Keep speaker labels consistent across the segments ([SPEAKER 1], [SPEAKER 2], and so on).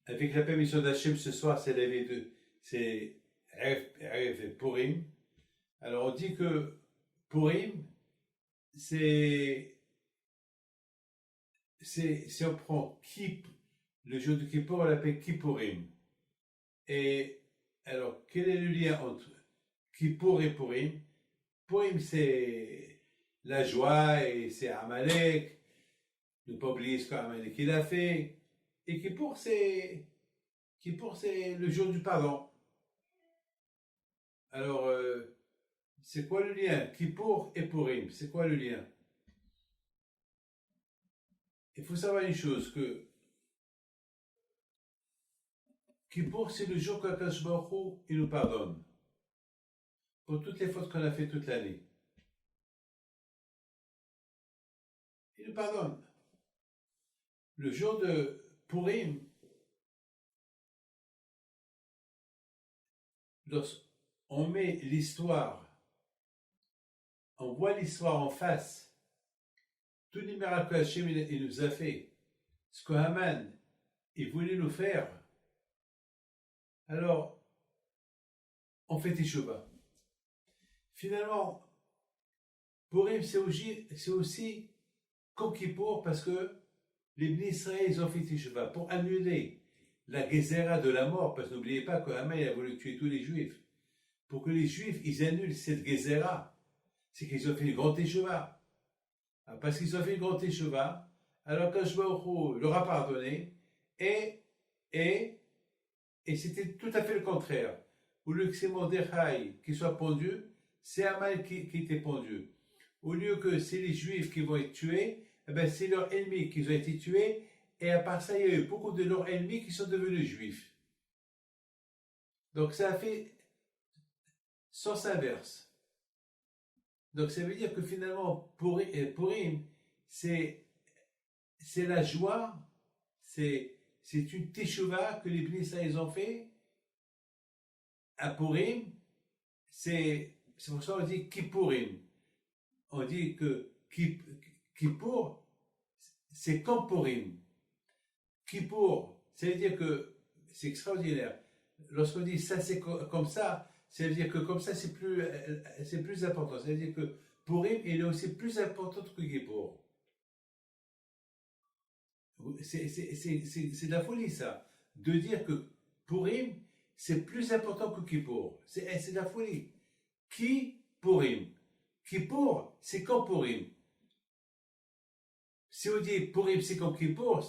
[SPEAKER 1] Avec la permission d'Hachem, ce soir, c'est Erev Purim. Alors, on dit que Purim, si on prend le jour de Kippour, on l'appelle Kippurim. Et alors, quel est le lien entre Kippour et Purim? Purim, c'est la joie et c'est Amalek. Ne pas oublier ce qu'Amalek il a fait. Et Kippour, c'est le jour du pardon. Alors, c'est quoi le lien? Kippour et Purim, c'est quoi le lien? Il faut savoir une chose, que Kippour, c'est le jour qu'Akadosh Baruch Hu, il nous pardonne pour toutes les fautes qu'on a fait toute l'année. Il nous pardonne. Le jour de Purim, lorsqu'on met l'histoire, on voit l'histoire en face, tous les miracles que Hachem il nous a fait, ce que Haman il voulait nous faire, alors on fait Teshuvah. Finalement, Purim c'est aussi comme Kippour parce que les Bnei Israël ils ont fait Teshuvah pour annuler la Gezerah de la mort, parce que n'oubliez pas que Haman a voulu tuer tous les Juifs. Pour que les Juifs ils annulent cette Gezerah, c'est qu'ils ont fait une grande Teshuvah. Parce qu'ils ont fait une grande Teshuvah, alors Akadosh Baruch Hu leur a pardonné, et c'était tout à fait le contraire. Au lieu que c'est Mordechai qui soit pendu, c'est Haman qui était pendu. Au lieu que c'est les Juifs qui vont être tués, eh ben c'est leurs ennemis qui ont été tués, et à part ça, il y a eu beaucoup de leurs ennemis qui sont devenus Juifs. Donc ça a fait sens inverse. Donc ça veut dire que finalement, Purim, c'est la joie, c'est une teshuvah que les Bnei Israël ont fait à Purim. C'est pour ça qu'on dit Kippurim. On dit que Kippour, c'est comme Purim. Kippour, ça veut dire que c'est extraordinaire. Lorsqu'on dit ça c'est comme ça veut dire que comme ça c'est plus important. Ça veut dire que Purim il est aussi plus important que Kippour. C'est de la folie ça, de dire que Purim c'est plus important que Kippour. C'est de la folie. Kippour, c'est comme Purim. Si on dit Purim c'est comme Kippour,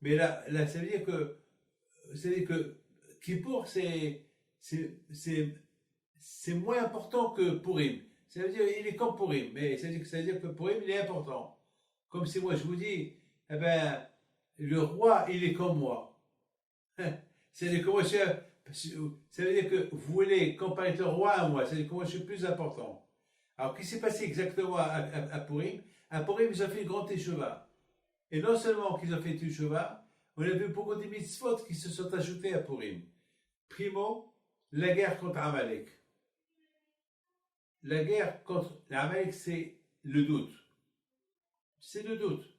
[SPEAKER 1] mais là ça veut dire que Kippour c'est moins important que Purim. Ça veut dire il est comme Purim, mais ça veut dire que Purim il est important. Comme si moi je vous dis, eh ben le roi il est comme moi. C'est-à-dire que moi ça veut dire que vous voulez comparer le roi à moi, c'est-à-dire que moi je suis plus important. Alors qu'est-ce qui s'est passé exactement à Purim? À Purim ils ont fait une grande teshuvah. Et non seulement qu'ils ont fait teshuvah, on a vu beaucoup de mitzvot qui se sont ajoutés à Purim. Primo, la guerre contre Amalek. La guerre contre Amalek, c'est le doute. C'est le doute.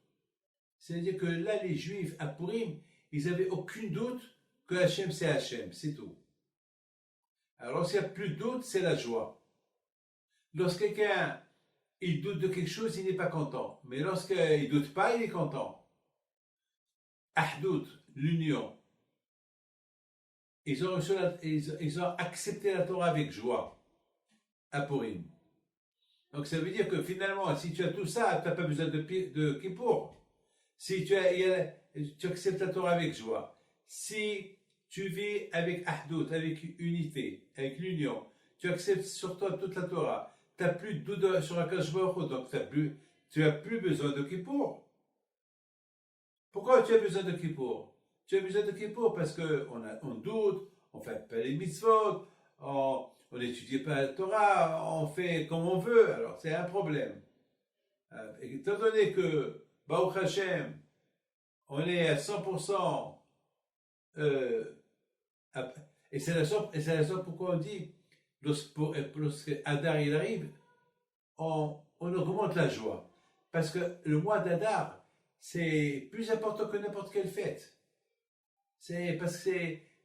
[SPEAKER 1] C'est-à-dire que là, les Juifs, à Purim, ils n'avaient aucun doute que Hachem, c'est Hachem, c'est tout. Alors, lorsqu'il n'y a plus de doute, c'est la joie. Lorsque quelqu'un, il doute de quelque chose, il n'est pas content. Mais lorsqu'il ne doute pas, il est content. Ahdout, l'union. Ils ont accepté la Torah avec joie à Purim. Donc ça veut dire que finalement, si tu as tout ça, tu n'as pas besoin de Kippour. Si tu acceptes la Torah avec joie, si tu vis avec Ahdout, avec unité, avec l'union, tu acceptes sur toi toute la Torah, tu n'as plus de doute sur Akadosh Baruch Hu, donc tu n'as plus besoin de Kippour. Pourquoi tu as besoin de Kippour? Tu as besoin de Kippour parce qu'on doute, on ne fait pas les mitzvot, on n'étudie pas la Torah, on fait comme on veut, alors c'est un problème. Étant donné que, Baruch Hashem, on est à 100%, et c'est la raison pourquoi on dit, lorsque Adar il arrive, on augmente la joie. Parce que le mois d'Adar, c'est plus important que n'importe quelle fête. C'est parce que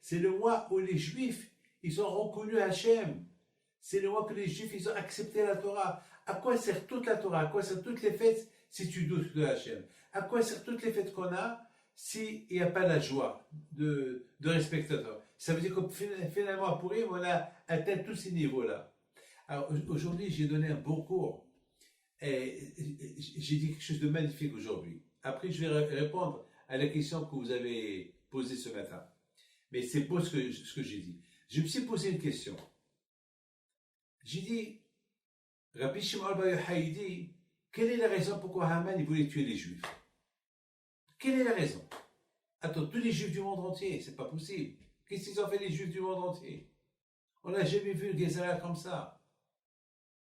[SPEAKER 1] c'est le mois où les Juifs, ils ont reconnu Hachem. C'est le mois que les Juifs, ils ont accepté la Torah. À quoi sert toute la Torah? À quoi servent toutes les fêtes si tu doutes de Hachem? À quoi servent toutes les fêtes qu'on a s'il n'y a pas la joie de respecter la Torah? Ça veut dire que finalement, à Purim, on a atteint tous ces niveaux-là. Alors aujourd'hui, j'ai donné un beau cours. Et j'ai dit quelque chose de magnifique aujourd'hui. Après, je vais répondre à la question que vous avez posée ce matin. Mais c'est beau ce que j'ai dit. Je me suis posé une question. J'ai dit, Rabbi Shimon Bar Yochai dit, quelle est la raison pourquoi Haman il voulait tuer les Juifs? Quelle est la raison? Attends, tous les Juifs du monde entier, c'est pas possible. Qu'est-ce qu'ils ont fait les Juifs du monde entier? On n'a jamais vu le Gézara comme ça.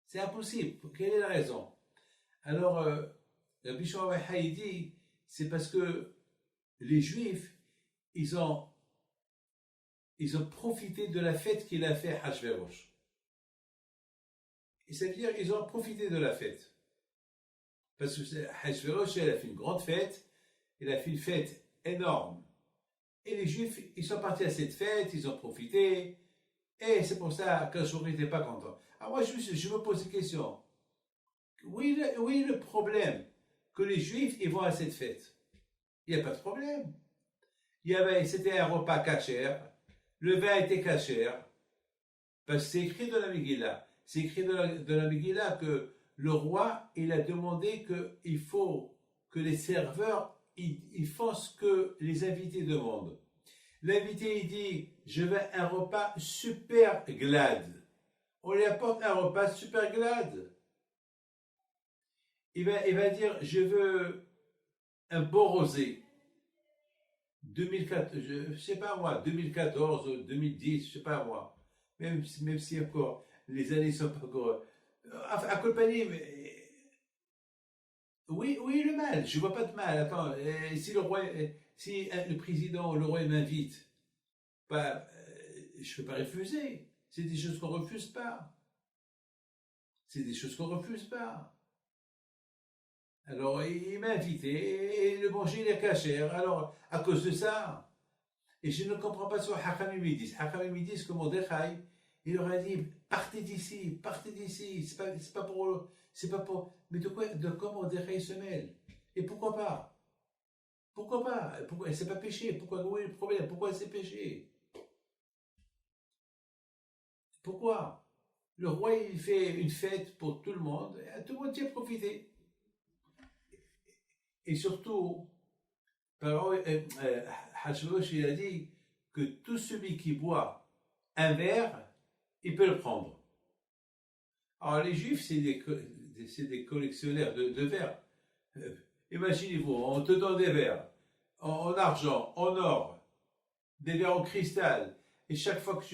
[SPEAKER 1] C'est impossible. Quelle est la raison? Alors, Rabbi Shimon Bar Yochai dit, c'est parce que les Juifs, ils ont profité de la fête qu'il a fait Hachvérosh. Et ça veut dire qu'ils ont profité de la fête. Parce que Hachvérosh, elle a fait une grande fête, elle a fait une fête énorme. Et les Juifs, ils sont partis à cette fête, ils ont profité, et c'est pour ça qu'Achour n'était pas content. Alors moi, je me pose une question. Oui, le problème que les Juifs, ils vont à cette fête. Il n'y a pas de problème. C'était un repas kasher, le vin était kasher, parce que c'est écrit dans la Megillah. C'est écrit dans la Megillah que le roi, il a demandé qu'il faut que les serveurs, ils font ce que les invités demandent. L'invité, il dit, je veux un repas super glade. On lui apporte un repas super glade. Il va dire, je veux un beau rosé. 2004, je sais pas moi, 2014, 2010, je sais pas moi. Même si encore, les années sont pas encore. À Colpani, mais. Oui, le mal, je vois pas de mal. Attends, si le roi, si le président, le roi m'invite, bah, je peux pas refuser. C'est des choses qu'on refuse pas. C'est des choses qu'on refuse pas. Alors, il m'a invité et le manger, il est cachère. Alors, à cause de ça, et je ne comprends pas ce que Hachamim ils disent. Hachamim ils disent que Mordechai, il leur a dit, partez d'ici, c'est pas pour, mais de quoi Mordechai se mêle? Et pourquoi pas? Pourquoi c'est pas péché? Pourquoi, où est le problème? Pourquoi c'est péché? Pourquoi? Le roi, il fait une fête pour tout le monde, et tout le monde y a profité. Et surtout, Hachvérosh, il a dit que tout celui qui boit un verre, il peut le prendre. Alors les Juifs, c'est des collectionneurs de verres. Imaginez-vous, on te donne des verres en argent, en or, des verres en cristal, et chaque fois que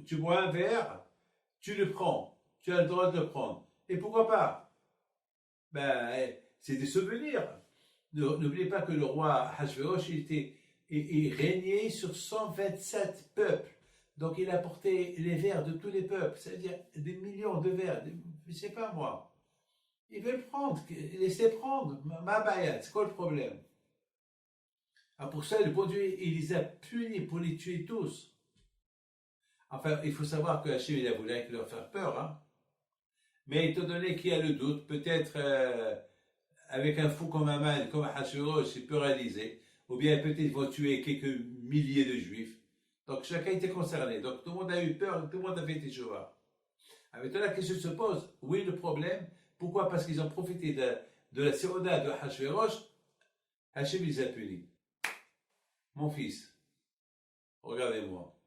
[SPEAKER 1] tu bois un verre, tu le prends, tu as le droit de le prendre. Et pourquoi pas? Ben, c'est des souvenirs. N'oubliez pas que le roi Hachvérosh, il régnait sur 127 peuples. Donc il a porté les vers de tous les peuples, c'est-à-dire des millions de vers, je ne sais pas moi. Il veut le prendre, laissez prendre, ma bayat, c'est quoi le problème? Alors pour ça, le bon Dieu, il les a punis pour les tuer tous. Enfin, il faut savoir que Hachem, il a voulu leur faire peur, hein. Mais étant donné qu'il y a le doute, peut-être avec un fou comme Haman, comme Hachvérosh, il peut réaliser, ou bien peut-être ils vont tuer quelques milliers de Juifs. Donc chacun était concerné. Donc tout le monde a eu peur, tout le monde a fait des choses. Maintenant la question se pose, oui le problème, pourquoi? Parce qu'ils ont profité de la séroda de Hachvérosh, Hachem les a punis. Mon fils, regardez-moi.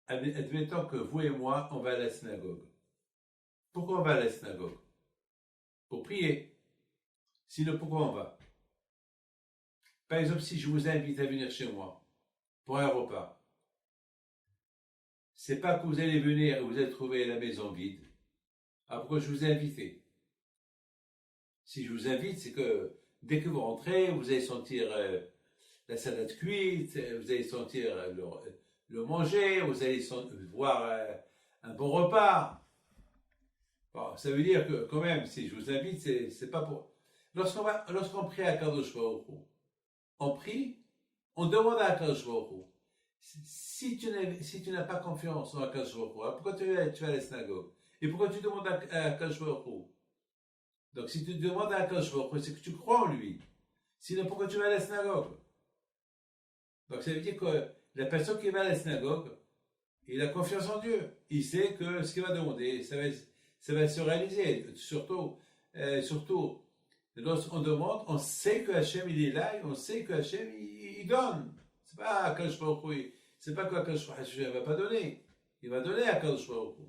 [SPEAKER 1] Admettons que vous et moi, on va à la synagogue. Pourquoi on va à la synagogue? Pour prier. Sinon, pourquoi on va? Par exemple, si je vous invite à venir chez moi pour un repas, c'est pas que vous allez venir et vous allez trouver la maison vide. Alors pourquoi je vous ai invité? Si je vous invite, c'est que dès que vous rentrez, vous allez sentir la salade cuite, vous allez sentir le manger, vous allez voir un bon repas. Bon, ça veut dire que quand même, si je vous invite, c'est pas pour. Lorsqu'on prie à Kadosh Baruch Hu, on prie, on demande à Kadosh Baruch Hu. Si tu n'as pas confiance en Kadosh Baruch Hu, alors pourquoi tu vas à la synagogue? Et pourquoi tu demandes à Kadosh Baruch Hu? Donc si tu demandes à Kadosh Baruch Hu, c'est que tu crois en lui. Sinon, pourquoi tu vas à la synagogue? Donc ça veut dire que la personne qui va à la synagogue, il a confiance en Dieu. Il sait que ce qu'il va demander, ça va se réaliser. Surtout, lorsqu'on demande, on sait que Hachem il est là, et on sait que Hachem il donne. C'est pas Kadosh Baruch Hu, c'est pas quoi Kadosh Baruch Hu va pas donner. Il va donner à Kadosh Baruch Hu.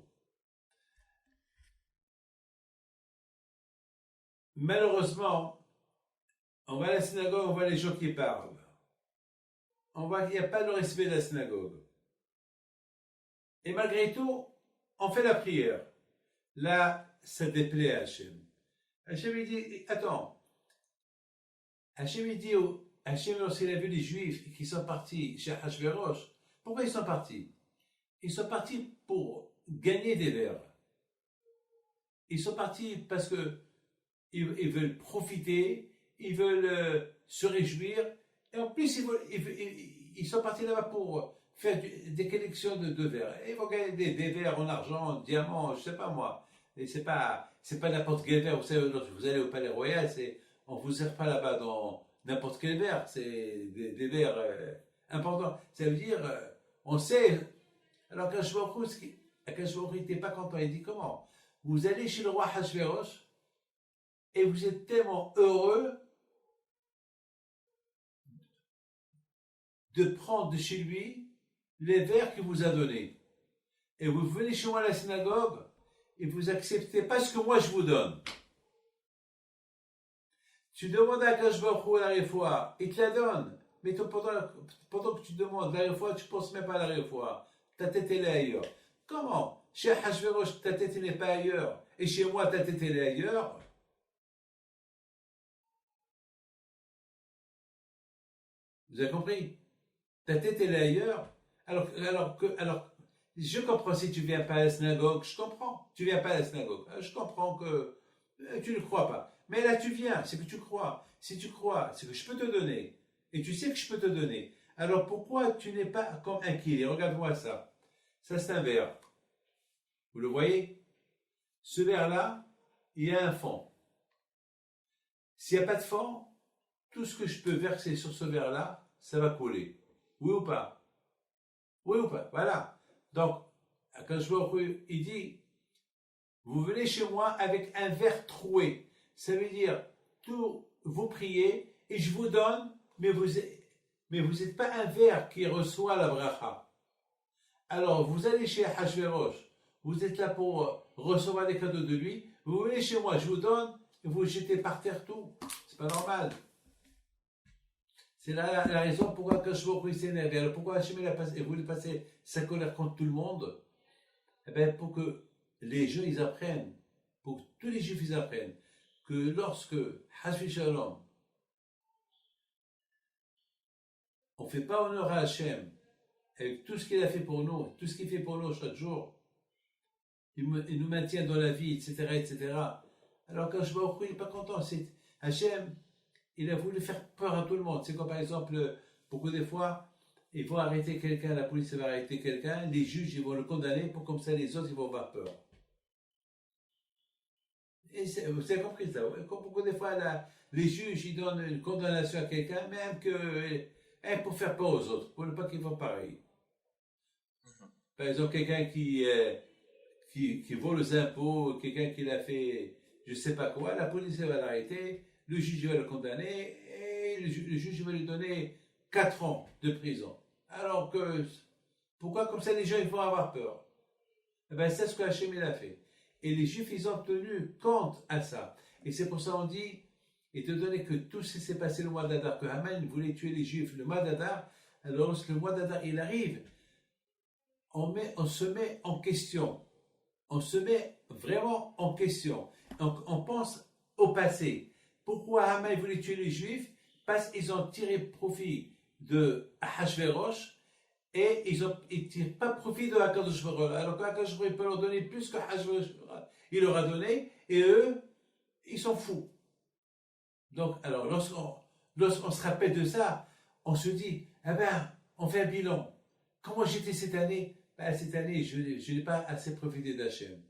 [SPEAKER 1] Malheureusement, on va à la synagogue, on voit les gens qui parlent. On voit qu'il n'y a pas le respect de la synagogue. Et malgré tout, on fait la prière. Là, ça déplaît à Hachem. Hachem il dit, attends, Hachem il dit, Hachem lorsqu'il a vu les Juifs qui sont partis chez Hachvérosh, pourquoi ils sont partis? Ils sont partis pour gagner des vers. Ils sont partis parce que ils veulent profiter, ils veulent se réjouir, et en plus ils sont partis là-bas pour faire des collections de verres. Et ils vont gagner des verres en argent, en diamant, je sais pas moi. Et c'est pas n'importe quel verre. Vous savez, lorsque vous allez au Palais Royal, on vous sert pas là-bas dans n'importe quel verre. C'est des verres importants. Ça veut dire, on sait. Alors qu'Ashbarouz n'était pas content. Il dit comment? Vous allez chez le roi Hachvérosh et vous êtes tellement heureux de prendre de chez lui les vers qu'il vous a donnés. Et vous venez chez moi à la synagogue et vous acceptez pas ce que moi je vous donne. Tu demandes à Akash Baruch Hu la réfoua, il te la donne. Mais pendant que tu demandes la réfoua, tu ne penses même pas à la réfoua. Ta tête est là ailleurs. Comment? Chez Hachvérosh, ta tête n'est pas ailleurs. Et chez moi, ta tête est là ailleurs. Vous avez compris? Ta tête est là ailleurs. Alors, je comprends si tu viens pas à la synagogue, je comprends. Tu viens pas à la synagogue, je comprends que tu ne crois pas. Mais là, tu viens, c'est que tu crois. Si tu crois, c'est que je peux te donner. Et tu sais que je peux te donner. Alors pourquoi tu n'es pas comme un kili? Regarde-moi ça. Ça, c'est un verre. Vous le voyez? Ce verre-là, il y a un fond. S'il n'y a pas de fond, tout ce que je peux verser sur ce verre-là, ça va couler. Oui ou pas? Oui ou pas? Voilà. Donc, quand je vois, il dit, vous venez chez moi avec un verre troué. Ça veut dire, vous priez et je vous donne, mais vous n'êtes pas un verre qui reçoit la bracha. Alors, vous allez chez Hachvérosh, vous êtes là pour recevoir des cadeaux de lui, vous venez chez moi, je vous donne, et vous jetez par terre tout. C'est pas normal. C'est la raison pourquoi Kashvor s'est énervé. Alors pourquoi Hachem voulait passer sa colère contre tout le monde? Eh bien, pour que les gens ils apprennent, pour que tous les juifs ils apprennent, que lorsque Hasvi Shalom, on ne fait pas honneur à Hachem, avec tout ce qu'il a fait pour nous, tout ce qu'il fait pour nous chaque jour, il nous maintient dans la vie, etc., etc. Alors Kashvor il n'est pas content. C'est Hachem. Il a voulu faire peur à tout le monde. C'est comme par exemple, beaucoup de fois, ils vont arrêter quelqu'un, la police va arrêter quelqu'un, les juges ils vont le condamner pour comme ça les autres ils vont avoir peur. Et vous avez compris ça? Comme beaucoup de fois, les juges ils donnent une condamnation à quelqu'un, même pour faire peur aux autres, pour ne pas qu'ils fassent pareil. Par exemple, quelqu'un qui vole les impôts, quelqu'un qui l'a fait je ne sais pas quoi, la police va l'arrêter. Le juge va le condamner et le juge va lui donner 4 ans de prison. Alors que, pourquoi comme ça les gens ils vont avoir peur? Eh bien c'est ce que Hachem il a fait. Et les juifs ils ont tenu compte à ça. Et c'est pour ça qu'on dit, étant donné que tout ce qui s'est passé le mois d'Adar, que Haman voulait tuer les juifs le mois d'Adar, alors lorsque le mois d'Adar il arrive, on se met en question. On se met vraiment en question. On pense au passé. Pourquoi Haman voulait tuer les Juifs? Parce qu'ils ont tiré profit de Hachvérosh et ils ne tirent pas profit de Akadosh Baruch Hu. Alors qu'Akadosh Baruch Hu peut leur donner plus que Hachvérosh il leur a donné et eux, ils sont fous. Donc, alors, lorsqu'on se rappelle de ça, on se dit, eh ben, on fait un bilan. Comment j'étais cette année? Ben, cette année, je n'ai pas assez profité d'Hachem.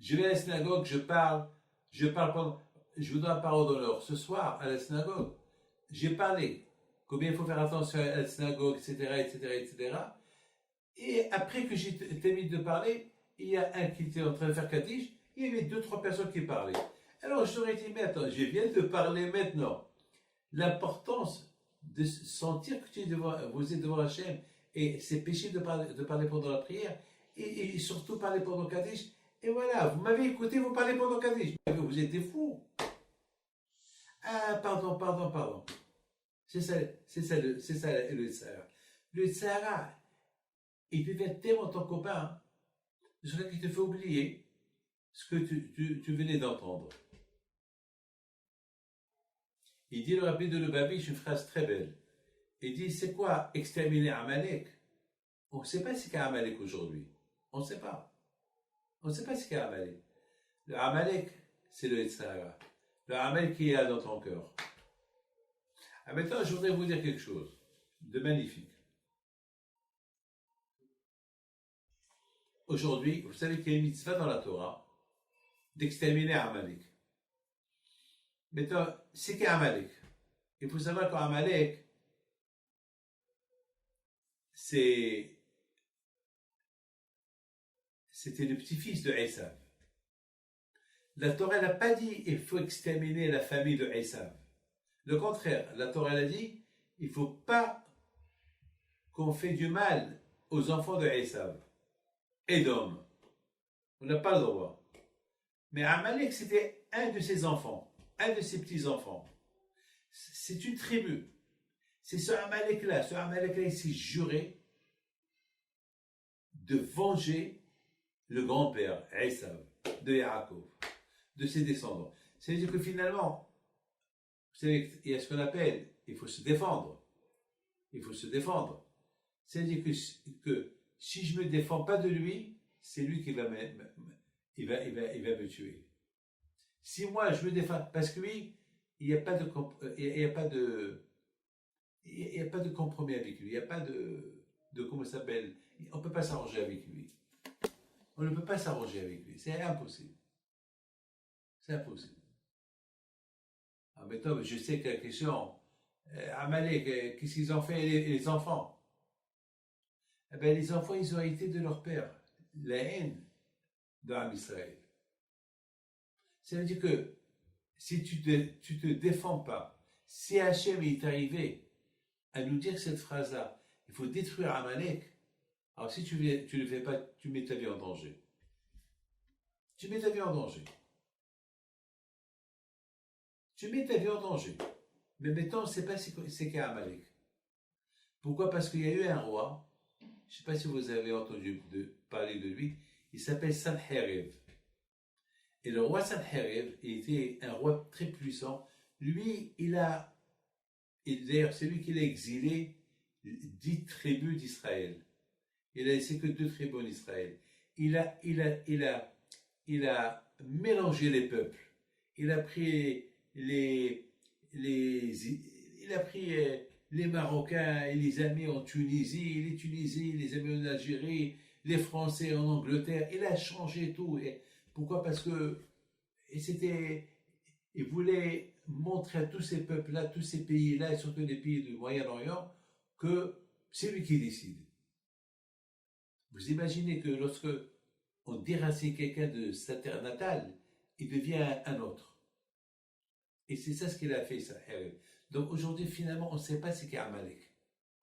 [SPEAKER 1] Je vais à la synagogue, je vous donne la parole d'honneur. Ce soir, à la synagogue, j'ai parlé. Combien il faut faire attention à la synagogue, etc., etc., etc. Et après que j'ai terminé de parler, il y a un qui était en train de faire Kaddish, il y avait 2, 3 personnes qui parlaient. Alors je leur ai dit, mais attends, je viens de parler maintenant. L'importance de sentir que vous êtes devant Hachem, et c'est péché de parler pendant la prière, et surtout parler pendant Kaddish. Et voilà, vous m'avez écouté, vous parlez pendant Kaddish. Vous êtes des fous. Ah, pardon. C'est ça le Sahara. Le Sahara, il peut être tellement ton copain, c'est ça qui te fait oublier ce que tu venais d'entendre. Il dit le rabbi de Lubavitch une phrase très belle. Il dit, c'est quoi exterminer Amalek? On ne sait pas ce qu'est Amalek aujourd'hui. On ne sait pas. On ne sait pas ce qu'est Amalek. Le Amalek, c'est le Sahara. Le Amalek qui est là dans ton cœur. Ah, maintenant, je voudrais vous dire quelque chose de magnifique. Aujourd'hui, vous savez qu'il y a une mitzvah dans la Torah d'exterminer Amalek. Maintenant, c'est qu'est Amalek. Il faut savoir qu'Amalek, c'était le petit-fils de Esav. La Torah n'a pas dit il faut exterminer la famille de Esav. Le contraire, la Torah a dit il ne faut pas qu'on fait du mal aux enfants de Esav. Édom. On n'a pas le droit. Mais Amalek, c'était un de ses enfants, un de ses petits-enfants. C'est une tribu. C'est ce Amalek-là, il s'est juré de venger le grand-père, Esav, de Yaakov, de ses descendants. C'est-à-dire que finalement, vous savez, il y a ce qu'on appelle, il faut se défendre. Il faut se défendre. C'est-à-dire que si je ne me défends pas de lui, c'est lui qui va me tuer. Si moi je me défends, parce que lui, il n'y a pas de compromis avec lui, il n'y a pas de comment ça s'appelle, on ne peut pas s'arranger avec lui. On ne peut pas s'arranger avec lui, c'est impossible. C'est impossible. En maintenant, je sais que la question, Amalek, qu'est-ce qu'ils ont fait les enfants? Eh bien, les enfants, ils ont hérité de leur père, la haine dans Israël. Ça veut dire que si tu te défends pas, si Hachem est arrivé à nous dire cette phrase-là, il faut détruire Amalek, alors si tu ne le fais pas, tu mets ta vie en danger. Tu mets ta vie en danger. Tu mets ta vie en danger. Mais maintenant, on ne sait pas c'est qu'est Amalek. Pourquoi? Parce qu'il y a eu un roi, je ne sais pas si vous avez entendu parler de lui, il s'appelle Sanherib. Et le roi Sanherib était un roi très puissant. Lui, d'ailleurs, c'est lui qui a exilé 10 tribus d'Israël. Il a laissé que 2 tribus d'Israël. Il a mélangé les peuples. Il a pris les Marocains et les a mis en Tunisie, les Tunisiens, les a mis en Algérie, les Français en Angleterre. Il a changé tout. Et pourquoi? Parce que il voulait montrer à tous ces peuples-là, tous ces pays-là, et surtout les pays du Moyen-Orient, que c'est lui qui décide. Vous imaginez que lorsque on déracine quelqu'un de sa terre natale, il devient un autre. Et c'est ça ce qu'il a fait, ça. Donc aujourd'hui, finalement, on ne sait pas ce qu'est Amalek.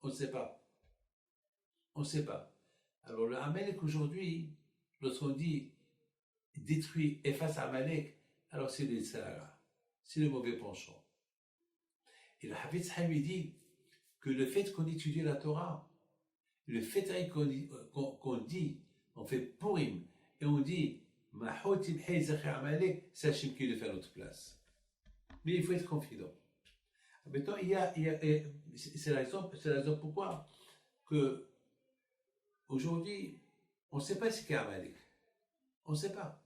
[SPEAKER 1] On ne sait pas. On ne sait pas. Alors le Amalek aujourd'hui, lorsqu'on dit détruit, efface Amalek, alors c'est le Sahara. C'est le mauvais penchant. Et le Hafetz Chaim dit que le fait qu'on étudie la Torah, le fait qu'on dit, on fait Purim, et on dit c'est Hachem qui le fait à notre place. Mais il faut être confident. Maintenant, c'est la raison pourquoi que aujourd'hui, on ne sait pas ce qu'est Amalek. On ne sait pas.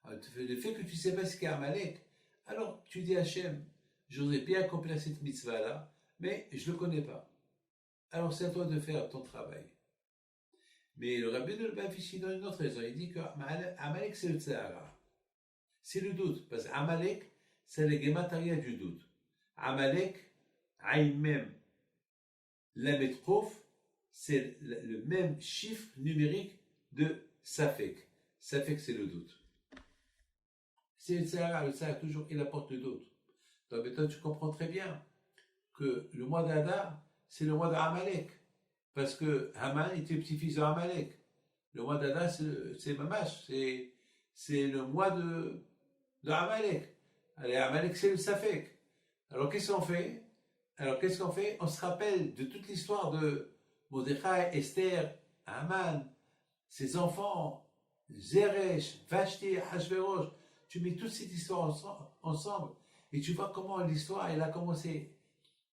[SPEAKER 1] Alors, le fait que tu ne sais pas ce qu'est Amalek, Alors, tu dis Hachem, je voudrais bien accomplir cette mitzvah-là, mais je ne le connais pas. Alors, c'est à toi de faire ton travail. Mais le Rabbi de Lubavitch, il donne une autre raison. Il dit que Amalek, c'est le Tzahara. C'est le doute. Parce qu'Amalek, c'est le gématria du doute. Amalek, Aïn Mem, Lamet Chof, c'est le même chiffre numérique de Safek. Safek, c'est le doute. C'est le Tzahara toujours, il apporte le doute. Donc maintenant, tu comprends très bien que le mois d'Adar, c'est le mois d'Amalek. Parce que Haman était petit-fils de Amalek. Le mois d'Adar, c'est Mamash, c'est le mois de Amalek. Allez, Amalek, c'est le Safek. Alors qu'est-ce qu'on fait? On se rappelle de toute l'histoire de Mordechai, Esther, Haman, ses enfants, Zeresh, Vashti, Hashverosh. Tu mets toute cette histoire ensemble et tu vois comment l'histoire, elle a commencé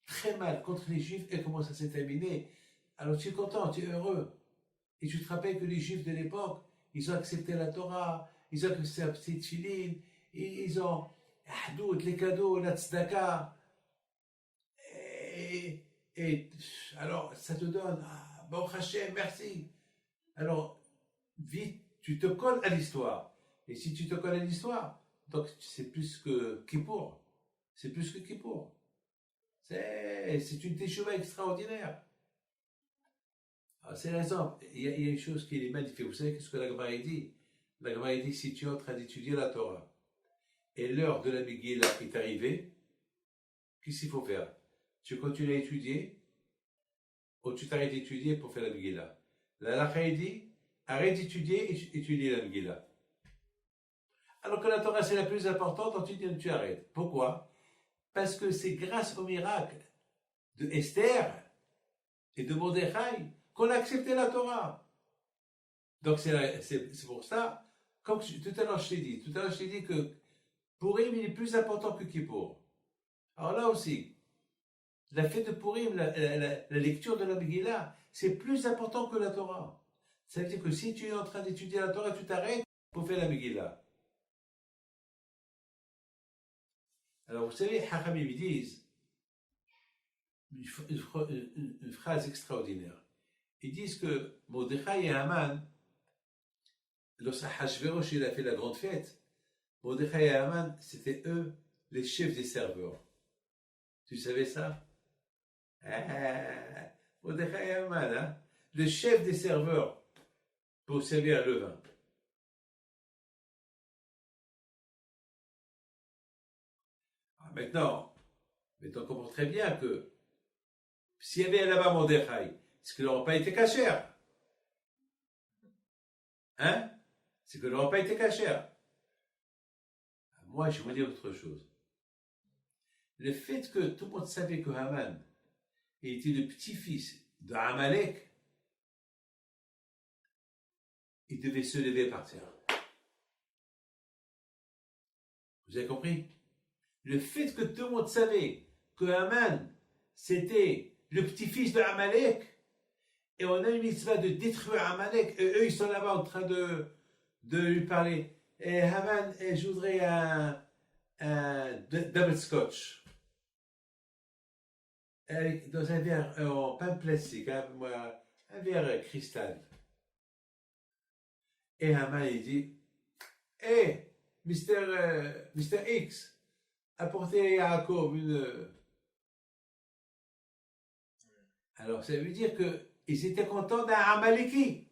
[SPEAKER 1] très mal contre les Juifs et comment ça s'est terminé. Alors tu es content, tu es heureux. Et tu te rappelles que les Juifs de l'époque, ils ont accepté la Torah, ils ont accepté le Tchilin, ils ont les cadeaux, la tzedaka. Et alors, ça te donne, Baruch Hashem, merci. Alors, vite, tu te colles à l'histoire. Et si tu te colles à l'histoire, donc c'est plus que Kippour. C'est plus que Kippour. C'est une teshuva extraordinaire. C'est l'exemple. Il y a une chose qui est magnifique. Vous savez ce que la Gemara dit? La Gemara dit, si tu es en train d'étudier la Torah et l'heure de la Megillah est arrivée, qu'est-ce qu'il faut faire? Tu continues à étudier ou tu t'arrêtes d'étudier pour faire la Megillah? La Lacha dit, arrête d'étudier et étudie la Megillah. Alors que la Torah c'est la plus importante, donc tu arrêtes. Pourquoi? Parce que c'est grâce au miracle de Esther et de Mordechai qu'on a accepté la Torah. Donc c'est pour ça, comme tout à l'heure je t'ai dit que Purim il est plus important que Kippour. Alors là aussi, la fête de Purim, la lecture de la Megillah, c'est plus important que la Torah. Ça veut dire que si tu es en train d'étudier la Torah, tu t'arrêtes pour faire la Megillah. Alors vous savez, Hachamim ils disent une phrase extraordinaire. Ils disent que Mordechai et Haman, lorsque Hachverosh il a fait la grande fête, Mordechai et Haman, c'était eux les chefs des serveurs. Tu savais ça? Mordechai et Haman, hein? Le chef des serveurs pour servir le vin. Maintenant, on comprend très bien que s'il y avait là-bas Mordechai, c'est que le repas était cachère. Hein? C'est que le repas était cachère. Moi, je vous dis autre chose. Le fait que tout le monde savait que Haman était le petit-fils de Amalek, il devait se lever et partir. Vous avez compris? Le fait que tout le monde savait que Haman, c'était le petit-fils de Amalek, et on a une mitzvah de détruire Amalek, et eux, ils sont là-bas en train de lui parler. Et Haman, je voudrais un double scotch. Dans un verre pas en plastique, hein, un verre cristal. Et Haman, il dit, hey, Mr. X, apportez à Jacob une... Alors, ça veut dire qu'ils étaient contents d'un Amaleki.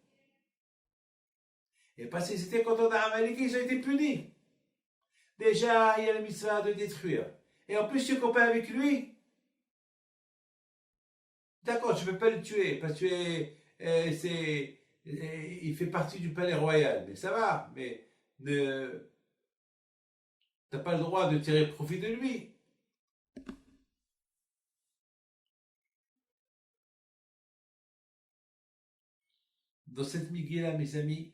[SPEAKER 1] Et parce qu'ils étaient contents d'un Amaleki, ils ont été punis. Déjà, il y a la mitzvah de détruire. Et en plus, tu compares avec lui. D'accord, tu ne peux pas le tuer, parce que il fait partie du palais royal. Mais ça va, mais tu n'as pas le droit de tirer profit de lui. Dans cette Megillah, mes amis,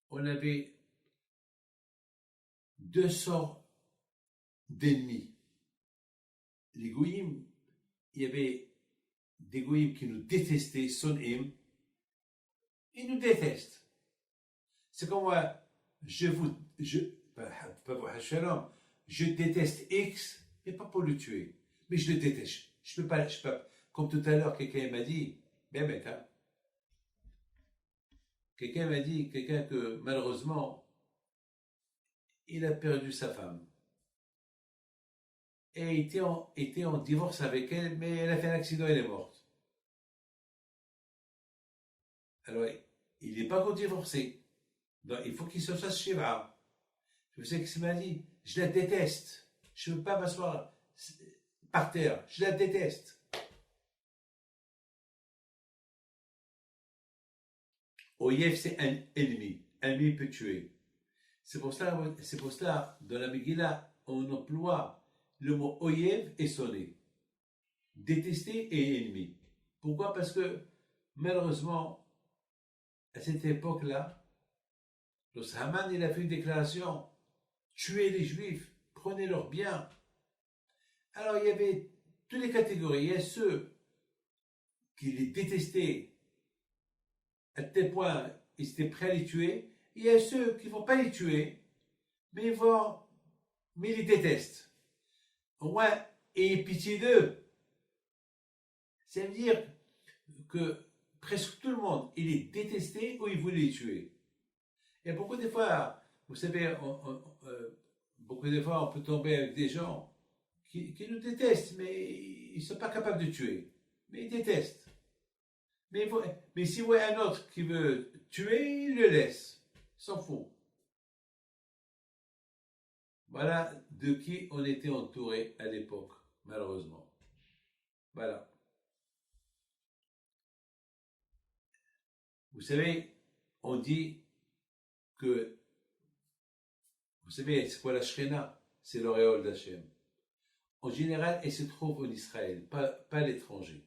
[SPEAKER 1] on avait deux sortes d'ennemis. Les goïms, il y avait des goïms qui nous détestaient, Sonim, ils nous détestent. C'est comme moi, je je déteste X, mais pas pour le tuer. Mais je le déteste. Je peux pas, comme tout à l'heure, quelqu'un m'a dit, bien mec, hein, quelqu'un m'a dit, quelqu'un que malheureusement, il a perdu sa femme. Et il était en divorce avec elle, mais elle a fait un accident, elle est morte. Alors, il n'est pas encore divorcé. Donc, il faut qu'il se fasse Shiva. Je sais ce qu'il m'a dit. Je la déteste. Je ne veux pas m'asseoir par terre. Je la déteste. Oyev, c'est un ennemi. Un ennemi peut tuer. C'est pour cela, dans la Megillah, on emploie le mot Oyev et sonné. Détester et ennemi. Pourquoi? Parce que, malheureusement, à cette époque-là, lorsque Haman il a fait une déclaration, tuez les Juifs, prenez leurs biens. Alors il y avait toutes les catégories. Il y a ceux qui les détestaient à tel point ils étaient prêts à les tuer. Il y a ceux qui ne vont pas les tuer, mais ils les détestent. Au moins, ayez pitié d'eux. Ça veut dire que presque tout le monde, il est détesté ou il voulait les tuer. Et beaucoup de fois, vous savez, beaucoup de fois, on peut tomber avec des gens qui nous détestent, mais ils ne sont pas capables de tuer. Mais ils détestent. Mais si vous voyez un autre qui veut tuer, il le laisse. Il s'en fout. Voilà de qui on était entouré à l'époque, malheureusement. Voilà. Vous savez, on dit que, vous savez, c'est quoi la Shekhinah? C'est l'auréole d'Hachem. En général, elle se trouve en Israël, pas à l'étranger.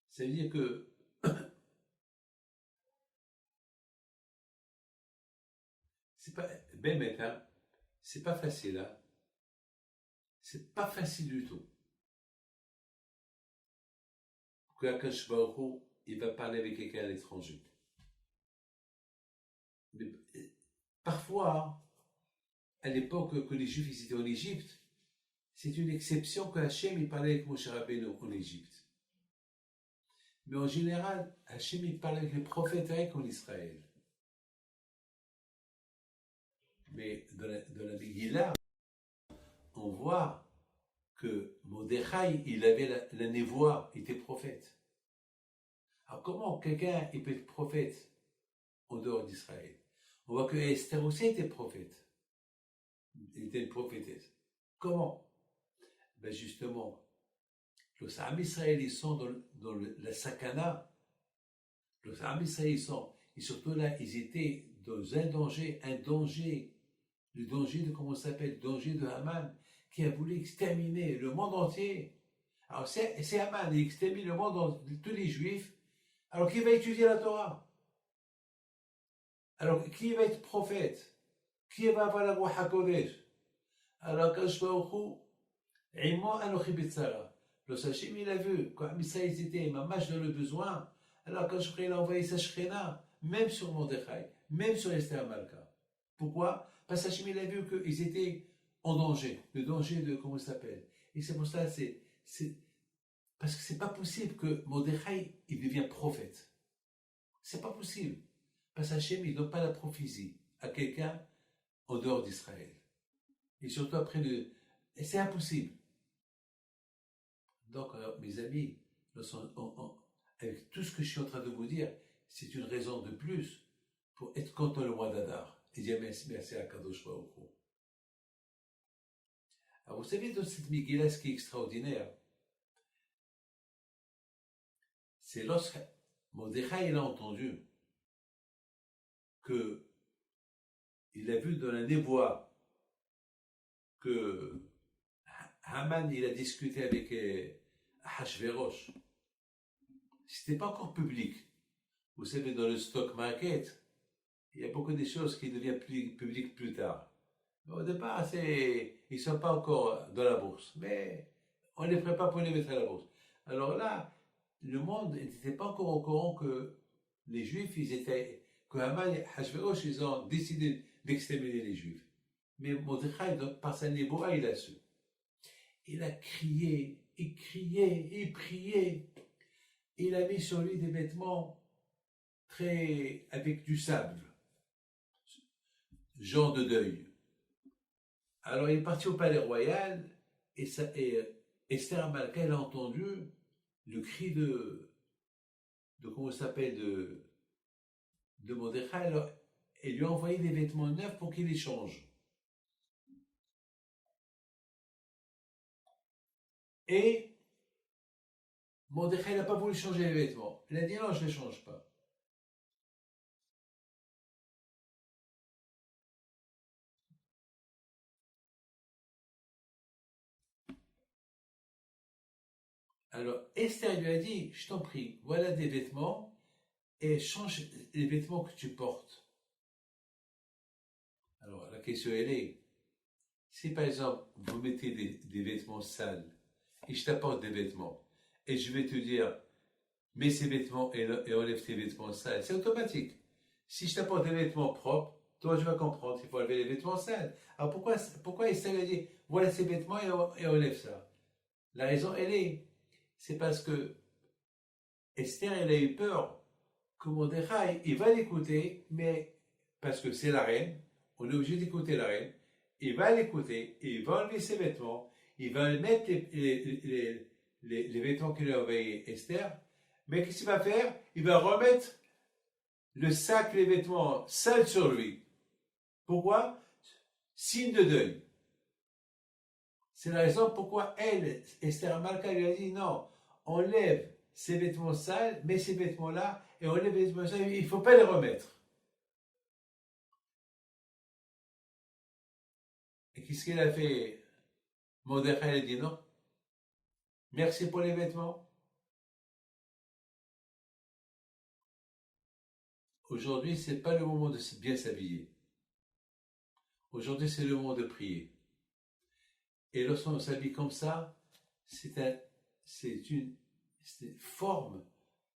[SPEAKER 1] Ça veut dire que c'est pas, hein, c'est pas facile, hein. C'est pas facile du tout. Que Akash Baruch Hu, il va parler avec quelqu'un à l'étranger. Mais parfois, à l'époque que les Juifs étaient en Égypte, c'est une exception que Hachem il parlait avec Moshe Rabbeinu en Égypte. Mais en général, Hachem il parle avec les prophètes grecs en Israël. Mais dans la Megillah, on voit que Mordechai, il avait la névoie, il était prophète. Alors comment quelqu'un peut être prophète en dehors d'Israël? On voit que Esther aussi était prophète. Elle était une prophétesse. Comment? Ben justement, les Am Israël, ils sont dans la sakana. Les Am Israël, et surtout là, ils étaient dans un danger, le danger de, comment ça s'appelle, le danger de Haman, qui a voulu exterminer le monde entier. Alors c'est Haman, il extermine le monde, tous les Juifs. Alors qui va étudier la Torah? Alors qui va être prophète? Qui va avoir la Ruach HaKodesh? Alors Akash Baruch Hu, Imo Anochi B'Tzara. Le Hachem il a vu, quand Israël était mamash dans le besoin, alors Akash Baruch Hu a envoyé sa Shekhinah, même sur Mordechai, même sur Esther Malka. Pourquoi? Parce que Hachem il a vu qu'ils étaient en danger, le danger de, comment ça s'appelle. Et c'est pour ça, parce que c'est pas possible que Mordechai, il devienne prophète. C'est pas possible. Parce que Hachem, il ne donne pas la prophétie à quelqu'un en dehors d'Israël. Et surtout après et c'est impossible. Donc, mes amis, avec tout ce que je suis en train de vous dire, c'est une raison de plus pour être content le mois d'Adar. Et dire merci à Kadosh Baruch Hu. Alors, vous savez, dans cette Megillah, ce qui est extraordinaire, c'est lorsque Mordechai a entendu il a vu dans la névoie que Haman il a discuté avec Hachvérosh. C'était pas encore public. Vous savez, dans le stock market, il y a beaucoup de choses qui deviennent publiques plus tard. Mais au départ, ils ne sont pas encore dans la bourse, mais on les prépare pour les mettre à la bourse. Alors là, le monde n'était pas encore au courant que les Juifs, ils étaient que Haman et Hachvérosh, ils ont décidé d'exterminer les Juifs. Mais Mordechai, par sa néboa, il a su. Il a crié, et crié, et prié. Il a mis sur lui des vêtements avec du sable, genre de deuil. Alors il est parti au palais royal, et Esther Amalka, elle a entendu le cri de comment ça s'appelle, de Mordechai. Alors, elle lui a envoyé des vêtements neufs pour qu'il les change. Et Mordechai n'a pas voulu changer les vêtements. Il a dit non, je ne les change pas. Alors Esther lui a dit, je t'en prie, voilà des vêtements et change les vêtements que tu portes. Alors la question elle est, si par exemple vous mettez des vêtements sales et je t'apporte des vêtements et je vais te dire, mets ces vêtements et enlève tes vêtements sales, c'est automatique. Si je t'apporte des vêtements propres, toi tu vas comprendre qu'il faut enlever les vêtements sales. Alors pourquoi Esther a dit, voilà ces vêtements et enlève ça? La raison elle est, c'est parce que Esther elle a eu peur que Mordechai, il va l'écouter, mais parce que c'est la reine, on est obligé d'écouter la reine, il va l'écouter, il va enlever ses vêtements, il va mettre les vêtements qu'il a envoyés Esther, mais qu'est-ce qu'il va faire? Il va remettre le sac, les vêtements sales sur lui. Pourquoi? Signe de deuil. C'est la raison pourquoi elle, Esther Amalka, lui a dit non, enlève ces vêtements sales, mets ces vêtements-là, et enlève les vêtements sales, il ne faut pas les remettre. Et qu'est-ce qu'il a fait? Mordechai a dit non. Merci pour les vêtements. Aujourd'hui, ce n'est pas le moment de bien s'habiller. Aujourd'hui, c'est le moment de prier. Et lorsqu'on s'habille comme ça, c'est une forme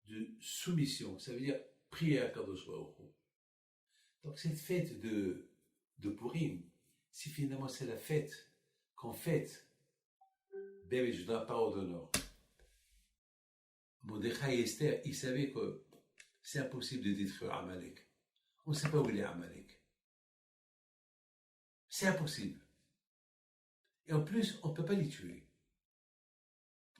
[SPEAKER 1] de soumission. Ça veut dire prier à Kadosh Baruch Hu. Donc cette fête de Purim, si finalement c'est la fête qu'on fête, ben je donne la parole d'honneur. Mordechai et Esther, ils savaient que c'est impossible de détruire Amalek. On ne sait pas où il est Amalek. C'est impossible. Et en plus, on ne peut pas les tuer.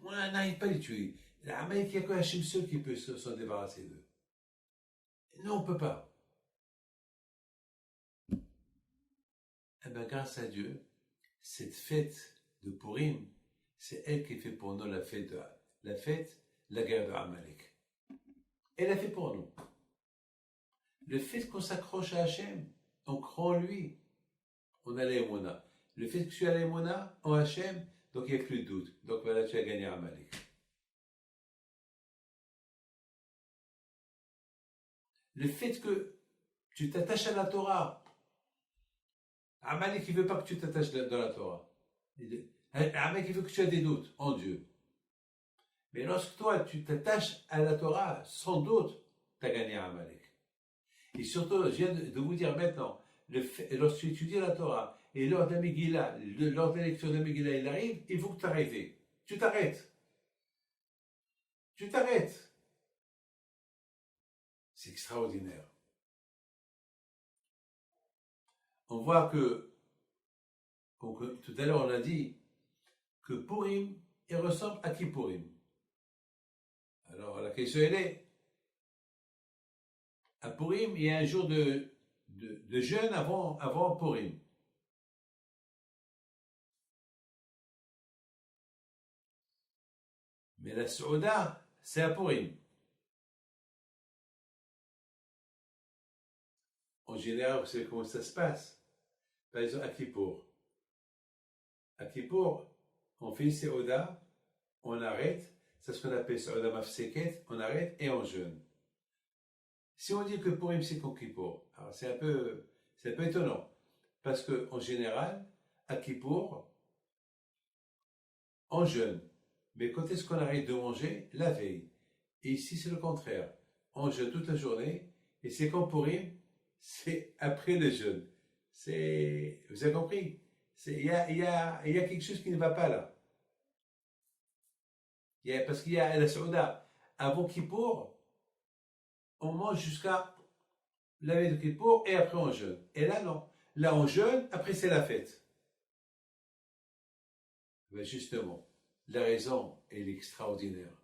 [SPEAKER 1] On n'arrive pas à les tuer. Amalek, il n'y a que Hachem seul qui peut s'en débarrasser d'eux. Non, on ne peut pas. Eh bien, grâce à Dieu, cette fête de Purim, c'est elle qui fait pour nous la fête, la guerre de Amalek. Elle a fait pour nous. Le fait qu'on s'accroche à Hachem, on croit en lui, on a l'émouna. Le fait que tu as l'émouna en Hachem, donc il n'y a plus de doute. Donc voilà, tu as gagné Amalek. Le fait que tu t'attaches à la Torah, Amalek il ne veut pas que tu t'attaches dans la Torah. Amalek il veut que tu aies des doutes en Dieu. Mais lorsque toi tu t'attaches à la Torah, sans doute, tu as gagné Amalek. Et surtout, je viens de vous dire maintenant, lorsque tu étudies la Torah, et lors de la Megillah, lors de la lecture de la Megillah, il arrive, il faut que tu t'arrêtes. Tu t'arrêtes. Tu t'arrêtes. C'est extraordinaire. On voit que, tout à l'heure on a dit, que Purim, il ressemble à Kippourim. Alors la question elle est, à Purim, il y a un jour de jeûne avant Purim. Mais la Souda, c'est à Purim. En général, vous savez comment ça se passe. Par exemple, à Kippour. À Kippour, on fait une Souda, on arrête, c'est ce qu'on appelle Souda Mafseket, on arrête et on jeûne. Si on dit que Purim c'est comme Kippour, alors c'est un peu étonnant. Parce qu'en général, à Kippour, on jeûne. Mais quand est-ce qu'on arrête de manger? La veille. Et ici, c'est le contraire. On jeûne toute la journée Et c'est comme Purim, c'est après le jeûne. Vous avez compris? Il y a quelque chose qui ne va pas là. Parce qu'il y a la Souda. Avant Kippour, on mange jusqu'à la veille de Kippour et après on jeûne. Et là, non. Là, on jeûne, après c'est la fête. Ben justement, la raison, elle est extraordinaire.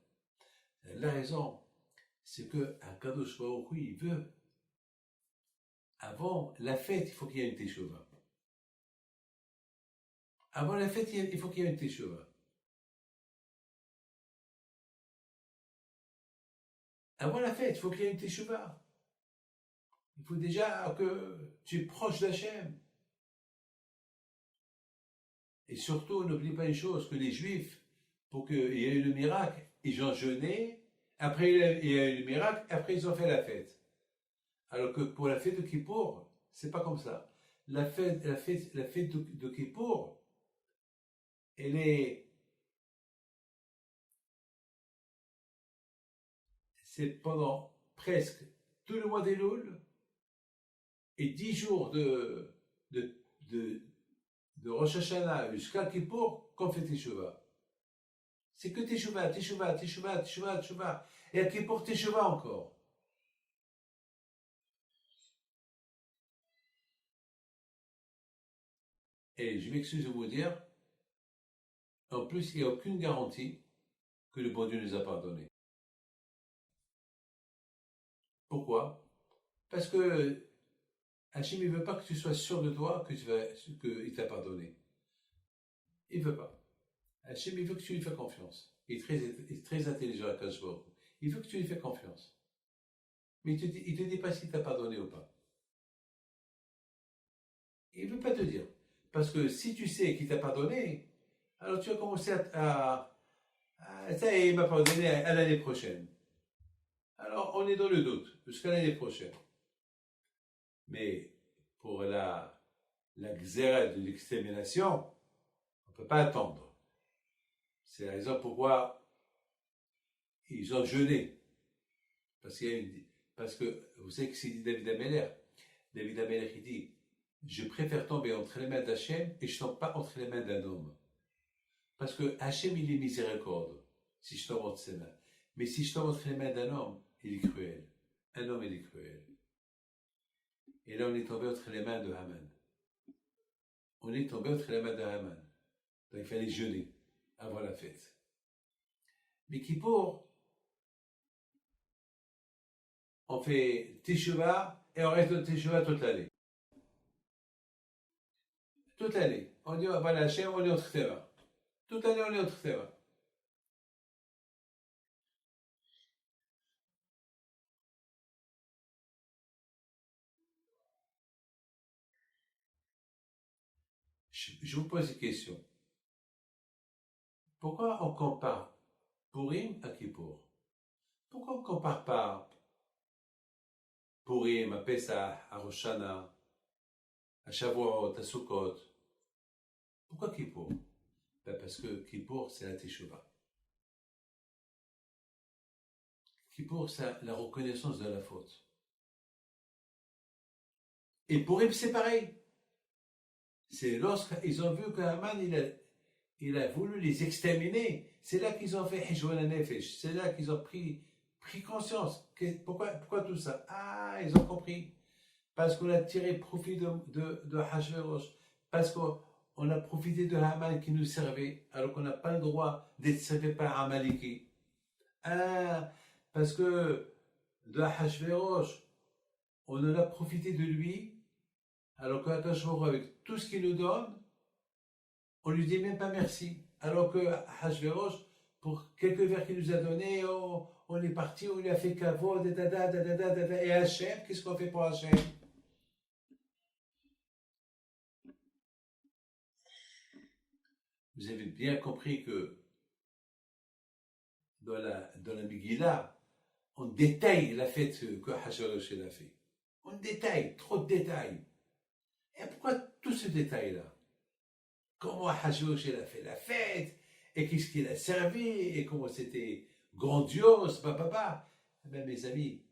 [SPEAKER 1] La raison, c'est que Kadosh Baruch Hu, il veut. Avant la fête, il faut qu'il y ait une teshuva. Avant la fête, il faut qu'il y ait une teshuva. Avant la fête, il faut qu'il y ait une teshuva. Il faut déjà que tu es proche d'Hachem. Et surtout, n'oublie pas une chose, que les Juifs, pour qu'il y ait eu le miracle, ils ont jeûné, après il y a eu le miracle, après ils ont fait la fête. Alors que pour la fête de Kippour, c'est pas comme ça. La fête de Kippour, c'est pendant presque tout le mois d'Elul et 10 jours de Rosh Hashanah jusqu'à Kippour qu'on fait Teshuvah. C'est que Teshuvah. Et à Kippour, Teshuvah encore. Et je m'excuse de vous dire, en plus, il n'y a aucune garantie que le bon Dieu nous a pardonné. Pourquoi? Parce que Hachem, il ne veut pas que tu sois sûr de toi qu'il t'a pardonné. Il ne veut pas. Hachem, il veut que tu lui fasses confiance. Il est très intelligent à Kashbor. Il veut que tu lui fasses confiance. Mais il ne te dit pas s'il t'a pardonné ou pas. Il ne veut pas te dire. Parce que si tu sais qu'il t'a pardonné, alors tu vas commencer ça, il m'a pardonné à l'année prochaine. Alors, on est dans le doute, jusqu'à l'année prochaine. Mais pour la xéra de l'extermination, on ne peut pas attendre. C'est la raison pourquoi ils ont jeûné. Parce que vous savez que c'est David Ameller. David Ameller, il dit, je préfère tomber entre les mains d'Hachem et je ne tombe pas entre les mains d'un homme. Parce que Hachem, il est miséricorde, si je tombe entre ses mains. Mais si je tombe entre les mains d'un homme, il est cruel. Un homme, il est cruel. Et là, on est tombé entre les mains de Haman. On est tombé entre les mains de Haman. Donc, il fallait jeûner avant la fête. Mais Kippour, on fait Teshuvah et on reste de Teshuvah toute l'année. Toute l'année. On dit, voilà, Hachem, on est entre tes mains. Toute l'année, on est entre tes mains. Je vous pose une question. Pourquoi on compare Purim à Kippour? Pourquoi on ne compare pas Purim à Pesach, à Rosh Hashanah, à Shavuot, à Sukkot? Pourquoi Kippour? Parce que Kippour, c'est la Teshuvah. Kippour, c'est la reconnaissance de la faute. Et Purim, c'est pareil. C'est lorsqu'ils ont vu que Haman, il a voulu les exterminer, c'est là qu'ils ont fait Hijwan Nefesh, c'est là qu'ils ont pris conscience. Pourquoi tout ça? Ah, ils ont compris. Parce qu'on a tiré profit de Hachverosh, parce qu'on a profité de Haman qui nous servait, alors qu'on n'a pas le droit d'être servi par Amaliki. Ah, parce que de Hachverosh, on en a profité de lui, alors qu'Akashvoro, avec tout ce qu'il nous donne, on lui dit même pas merci. Alors que Hachverosh, pour quelques vers qu'il nous a donnés, on est parti, on lui a fait kavod, et Hachem, qu'est-ce qu'on fait pour Hachem? Vous avez bien compris que dans la Megillah, on détaille la fête que Hachverosh a fait. On détaille, trop de détails. Et pourquoi tout ce détail-là? Comment Hachverosh a fait la fête, et qu'est-ce qu'il a servi, et comment c'était grandiose, papa. Ben, mes amis,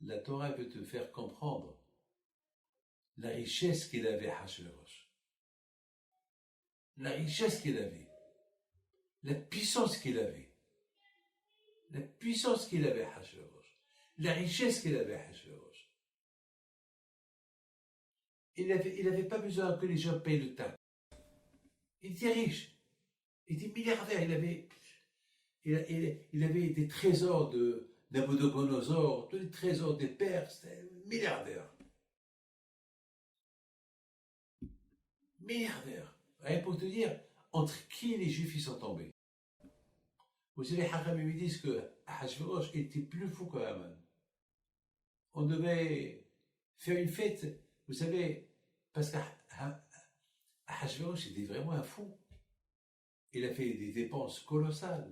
[SPEAKER 1] la Torah veut te faire comprendre la richesse qu'il avait Hachvérosh, la richesse qu'il avait, la puissance qu'il avait, la puissance qu'il avait Hachvérosh, la richesse qu'il avait Hachvérosh. Il n'avait pas besoin que les gens payent le taxe. Il était riche, il était milliardaire, il avait des trésors de Nabucodonosor, tous les trésors des Perses, c'était un milliardaire. Milliardaire. Rien pour te dire, entre qui les Juifs ils sont tombés. Vous savez, Haram me disent que Ahashverosh était plus fou que Haman. On devait faire une fête, vous savez, parce qu'Ahashverosh était vraiment un fou. Il a fait des dépenses colossales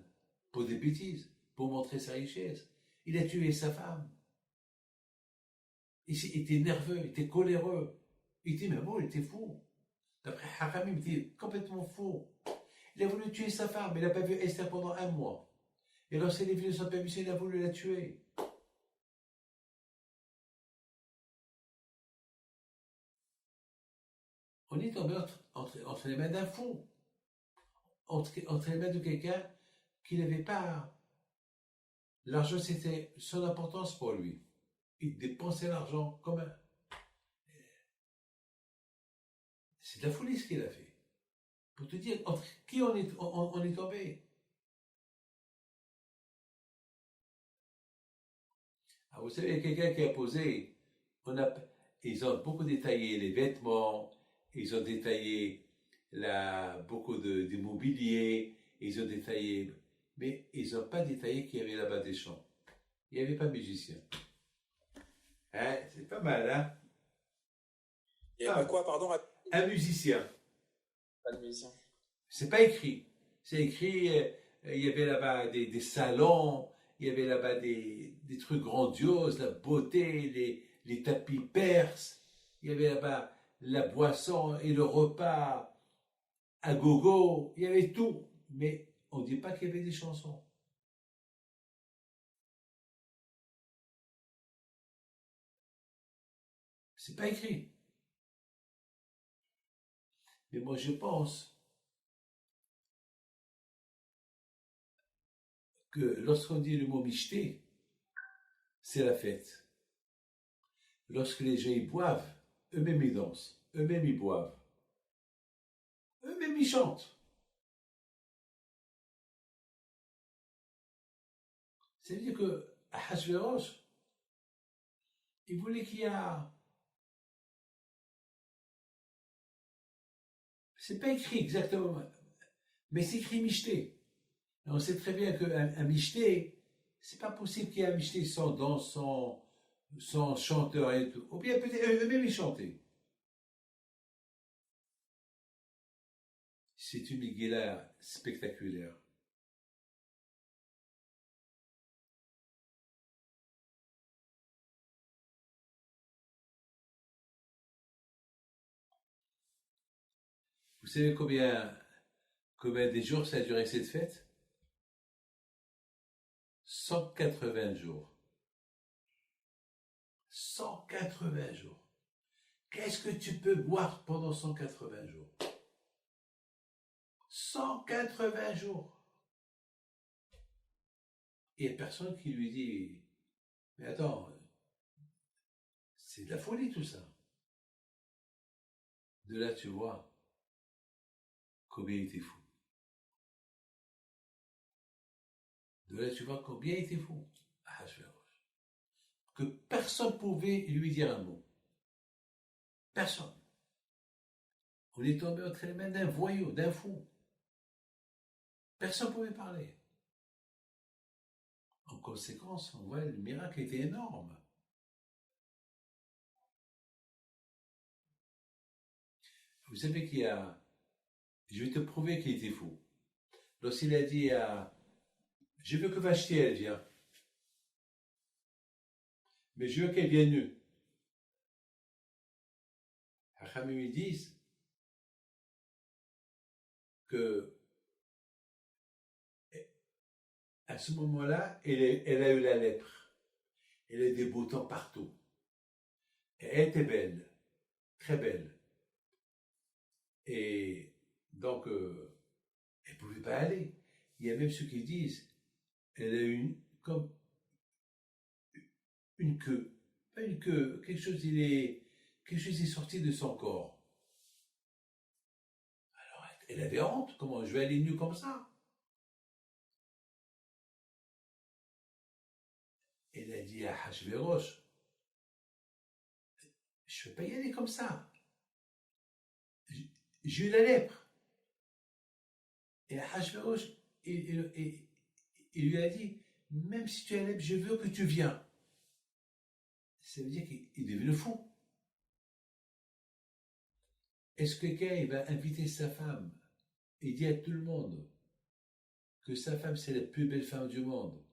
[SPEAKER 1] pour des bêtises, pour montrer sa richesse. Il a tué sa femme. Il était nerveux, il était coléreux. Il était même il était fou. D'après Haram, il était complètement fou. Il a voulu tuer sa femme, il n'a pas vu Esther pendant 1 mois. Et lorsqu'elle est venue sans permission, il a voulu la tuer. On est tombé entre les mains d'un fou, entre les mains de quelqu'un qui n'avait pas. L'argent, c'était son importance pour lui. Il dépensait l'argent comme un. C'est de la folie ce qu'il a fait. Pour te dire, entre qui on est tombé. Alors, vous savez, il y a quelqu'un qui a posé, ils ont beaucoup détaillé les vêtements, ils ont détaillé beaucoup d'immobilier, ils ont détaillé, mais ils n'ont pas détaillé qu'il y avait là-bas des chants. Il n'y avait pas de musicien. Hein, c'est pas mal, hein?
[SPEAKER 2] Il n'y avait pas quoi, pardon?
[SPEAKER 1] Un musicien.
[SPEAKER 2] Pas de musicien.
[SPEAKER 1] C'est pas écrit. C'est écrit, il y avait là-bas des salons, il y avait là-bas des trucs grandioses, la beauté, les tapis perses, il y avait là-bas la boisson et le repas à gogo, il y avait tout. Mais on ne dit pas qu'il y avait des chansons. C'est pas écrit. Mais moi je pense que lorsqu'on dit le mot michté, c'est la fête. Lorsque les gens y boivent, eux-mêmes ils dansent, eux-mêmes ils boivent, eux-mêmes ils chantent. Ça veut dire que Ahashverosh, il voulait qu'il y a. C'est pas écrit exactement, mais c'est écrit michté. On sait très bien qu'un michté, c'est pas possible qu'il y ait un michté sans danse, sans chanteur et tout. Ou bien peut-être eux-mêmes ils chantaient. C'est une Megillah spectaculaire. Vous savez combien des jours ça a duré cette fête? 180 jours. 180 jours. Qu'est-ce que tu peux boire pendant 180 jours? 180 jours. Il n'y a personne qui lui dit, mais attends, c'est de la folie tout ça. De là, tu vois combien il était fou. De là, tu vois combien il était fou. Ahashverosh. Que personne ne pouvait lui dire un mot. Personne. On est tombé entre les mains d'un voyou, d'un fou. Personne ne pouvait parler. En conséquence, on voit le miracle était énorme. Vous savez qu'il y a. Je vais te prouver qu'il était fou. Lorsqu'il a dit à. Je veux que Vashti, elle vienne. Mais je veux qu'elle vienne nue. Hachamim lui disent que à ce moment-là, elle a eu la lèpre. Elle a des beaux temps partout. Et elle était belle, très belle. Et donc, elle ne pouvait pas aller. Il y a même ceux qui disent, elle a comme une queue. Pas une queue, quelque chose est sorti de son corps. Alors, elle avait honte. Comment je vais aller nue comme ça? Elle a dit à Hachvérosh, je ne peux pas y aller comme ça. J'ai eu la lèpre. Et Hachvérosh, il lui a dit, même si tu as la lèpre, je veux que tu viennes. Ça veut dire qu'il est devenu fou. Est-ce que quelqu'un va inviter sa femme et dire à tout le monde que sa femme c'est la plus belle femme du monde,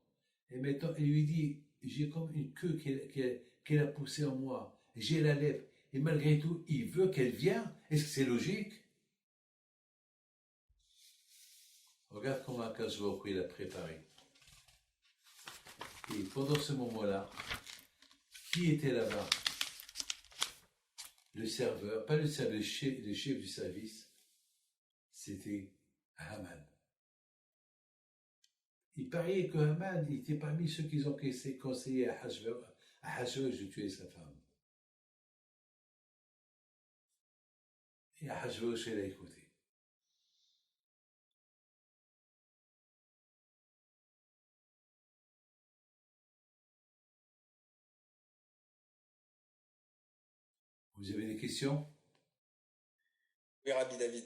[SPEAKER 1] et maintenant il lui dit j'ai comme une queue qu'elle a poussée en moi, j'ai la lèvre, et malgré tout il veut qu'elle vienne? Est-ce que c'est logique? Regarde comment Akash Baruch il a préparé. Et pendant ce moment-là, qui était là-bas? Le serveur, pas le serveur, le chef du service, c'était Haman. Il paraît que Haman était parmi ceux qui ont conseillé à Hachvérosh de tuer sa femme. Et Hachvérosh l'a écouté. Vous avez des questions?
[SPEAKER 2] Oui, Rabbi David.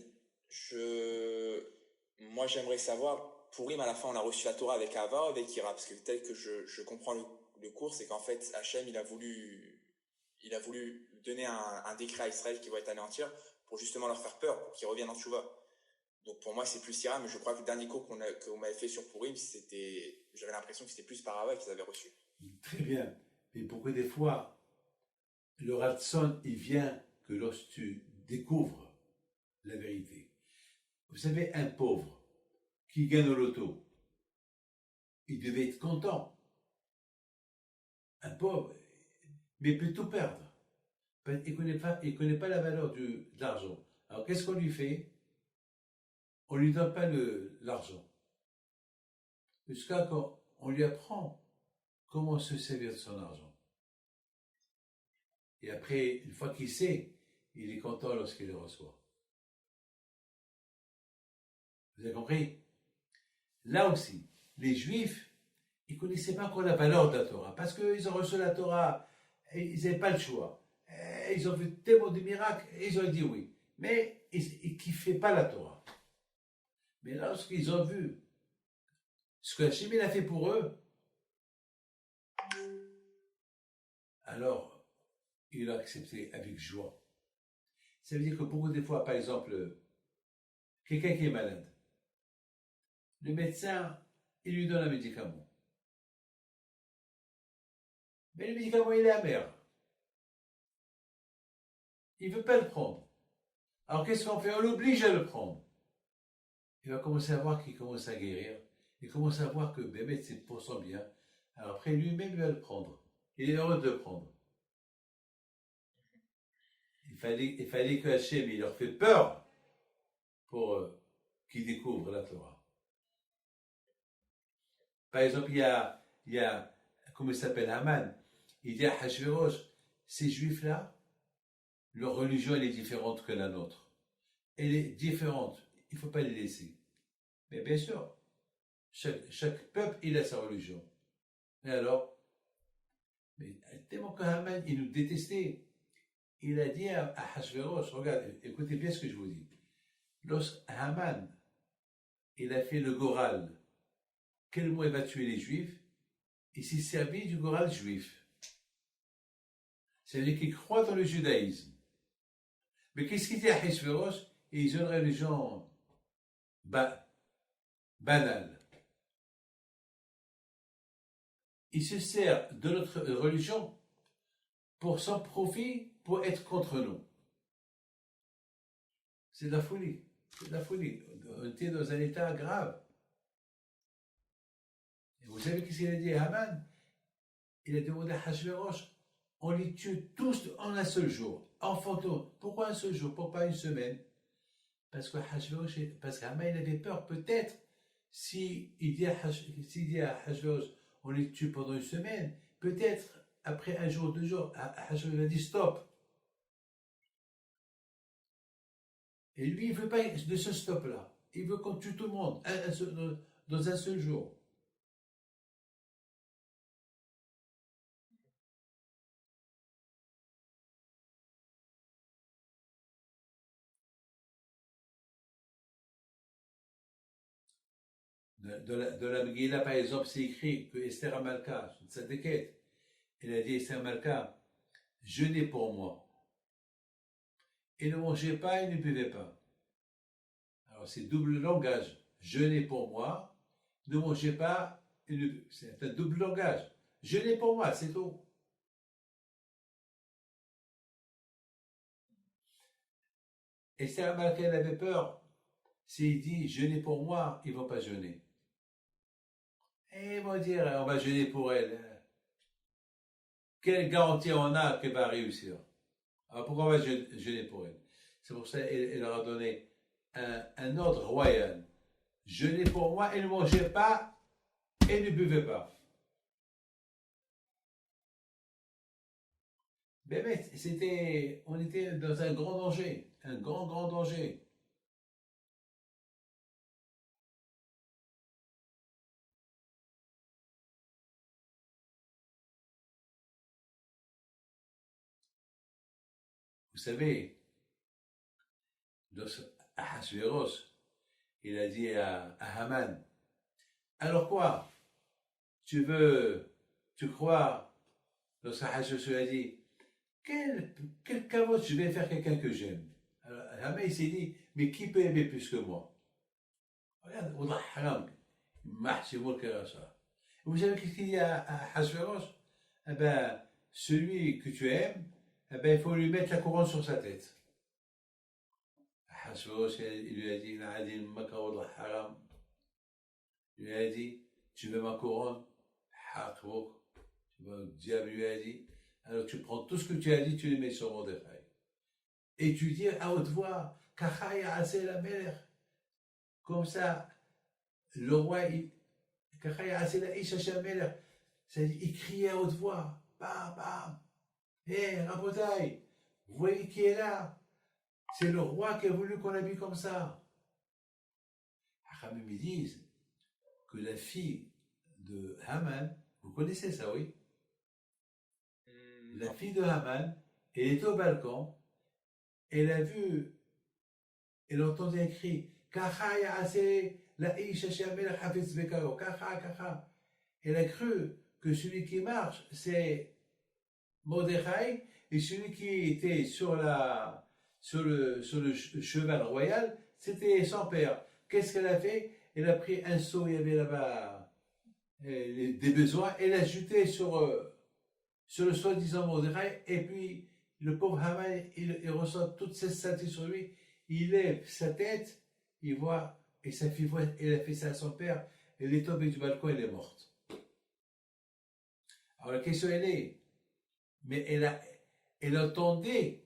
[SPEAKER 2] Moi, j'aimerais savoir, Pourim, à la fin, on a reçu la Torah avec Ava ou avec Ira? Parce que tel que je comprends le cours, c'est qu'en fait, Hachem, il a voulu donner un décret à Israël qui va être anéantir pour justement leur faire peur, pour qu'ils reviennent en Tchouva. Donc pour moi, c'est plus Ira, mais je crois que le dernier cours qu'on m'avait fait sur Pourim, j'avais l'impression que c'était plus par Ava qu'ils avaient reçu.
[SPEAKER 1] Très bien. Mais pourquoi des fois, le ratson, il vient que lorsque tu découvres la vérité. Vous savez, un pauvre qui gagne au loto, il devait être content. Un pauvre, mais il peut tout perdre. Il ne connaît pas la valeur de l'argent. Alors qu'est-ce qu'on lui fait? On ne lui donne pas l'argent. Jusqu'à quand on lui apprend comment se servir de son argent. Et après, une fois qu'il sait, il est content lorsqu'il le reçoit. Vous avez compris? Là aussi, les Juifs, ils ne connaissaient pas encore la valeur de la Torah, parce qu'ils ont reçu la Torah, et ils n'avaient pas le choix. Et ils ont vu tellement de miracles, et ils ont dit oui. Mais ils ne kiffaient pas la Torah. Mais lorsqu'ils ont vu ce que Hachem a fait pour eux, alors ils l'ont accepté avec joie. Ça veut dire que beaucoup de fois, par exemple, quelqu'un qui est malade, le médecin, il lui donne un médicament. Mais le médicament, il est amer. Il ne veut pas le prendre. Alors qu'est-ce qu'on fait? On l'oblige à le prendre. Il va commencer à voir qu'il commence à guérir. Il commence à voir que Bémet, c'est pour son bien. Alors après, lui-même, il va le prendre. Il est heureux de le prendre. Il fallait que Hachem, il leur fait peur pour qu'ils découvrent la Torah. Par exemple, il y a comment il s'appelle, Haman. Il dit à Hachvérosh, ces juifs-là, leur religion, elle est différente que la nôtre. Elle est différente. Il ne faut pas les laisser. Mais bien sûr, chaque peuple, il a sa religion. Et alors, mais tellement que Haman, il nous détestait, il a dit à Hachvérosh, regarde, écoutez bien ce que je vous dis. Lorsque Haman, il a fait le Goral, quel mois il va tuer les Juifs, il s'est servi du Goral juif. C'est-à-dire qu'il croit dans le judaïsme. Mais qu'est-ce qu'il dit à Hachvérosh? Et ils ont une religion banale. Il se sert de notre religion pour son profit, pour être contre nous. C'est de la folie. C'est de la folie. On était dans un état grave. Et vous savez qu'est-ce qu'il a dit à Haman? il a demandé à Hachvérosh, on les tue tous en un seul jour, en fantôme. Pourquoi un seul jour? Pourquoi pas une semaine? Parce que parce qu'Haman il avait peur, peut-être, s'il dit à Hachvérosh, on les tue pendant une semaine, peut-être après un jour, 2 jours, Hachvérosh a dit stop. Et lui, il ne veut pas de ce stop-là. Il veut qu'on tue tout le monde dans un seul jour. Dans la Megillah, par exemple, c'est écrit que Esther Amalka, une tzadékette, elle a dit Esther Amalka, jeûnez pour moi. Et ne mangez pas et ne buvez pas. Alors c'est double langage. Jeûnez pour moi, ne mangez pas, c'est un double langage. Jeûnez pour moi, c'est tout. Esther Amalka, elle avait peur. S'il dit jeûnez pour moi, ils ne vont pas jeûner. Et ils vont dire on va jeûner pour elle. Quelle garantie on a qu'elle va réussir? Alors pourquoi on va jeûner pour elle? C'est pour ça qu'elle leur a donné un ordre royal. Jeûnez pour moi et ne mangez pas et ne buvez pas. Mais on était dans un grand danger, un grand danger. Vous savez, Ahasuerus, il a dit à Haman, alors quoi? Tu crois, lorsque Ahasuerus a dit, quel cavote je vais faire quelqu'un que j'aime? Alors Haman il s'est dit, mais qui peut aimer plus que moi? Regarde, Wallah haram, mahsimoul ça. Vous savez qu'est-ce qu'il dit à Ahasuerus? Eh ben, celui que tu aimes, eh ben, il faut lui mettre la couronne sur sa tête. Ahasuerus, il lui a dit, il lui a dit, tu veux ma couronne? Le diable lui a dit, alors tu prends tout ce que tu as dit, tu le mets sur Mordechai. Et tu dis à haute voix, Kachaya Asel Amelech. Comme ça, le roi, Kachaya Asel Aishash Amelech, il criait à haute voix, bam, bam. Hé, Rabotai, vous voyez qui est là? C'est le roi qui a voulu qu'on l'habille comme ça. Achamim, ils disent que la fille de Haman, vous connaissez ça, oui? La fille de Haman, elle est au balcon, elle a vu, elle entendait un cri, Kacha ya'ase la isha she'amel hafetz bekaro, Kacha, Kacha. Elle a cru que celui qui marche, c'est Mordechai, et celui qui était sur le cheval royal, c'était son père. Qu'est-ce qu'elle a fait? Elle a pris un seau, il y avait là-bas des besoins, elle l'a jeté sur le soi-disant Mordechai, et puis le pauvre Haman, il ressent toute cette saleté sur lui, il lève sa tête, il voit, et sa fille voit, elle a fait ça à son père, elle est tombée du balcon, elle est morte. Alors la question elle est, mais elle entendait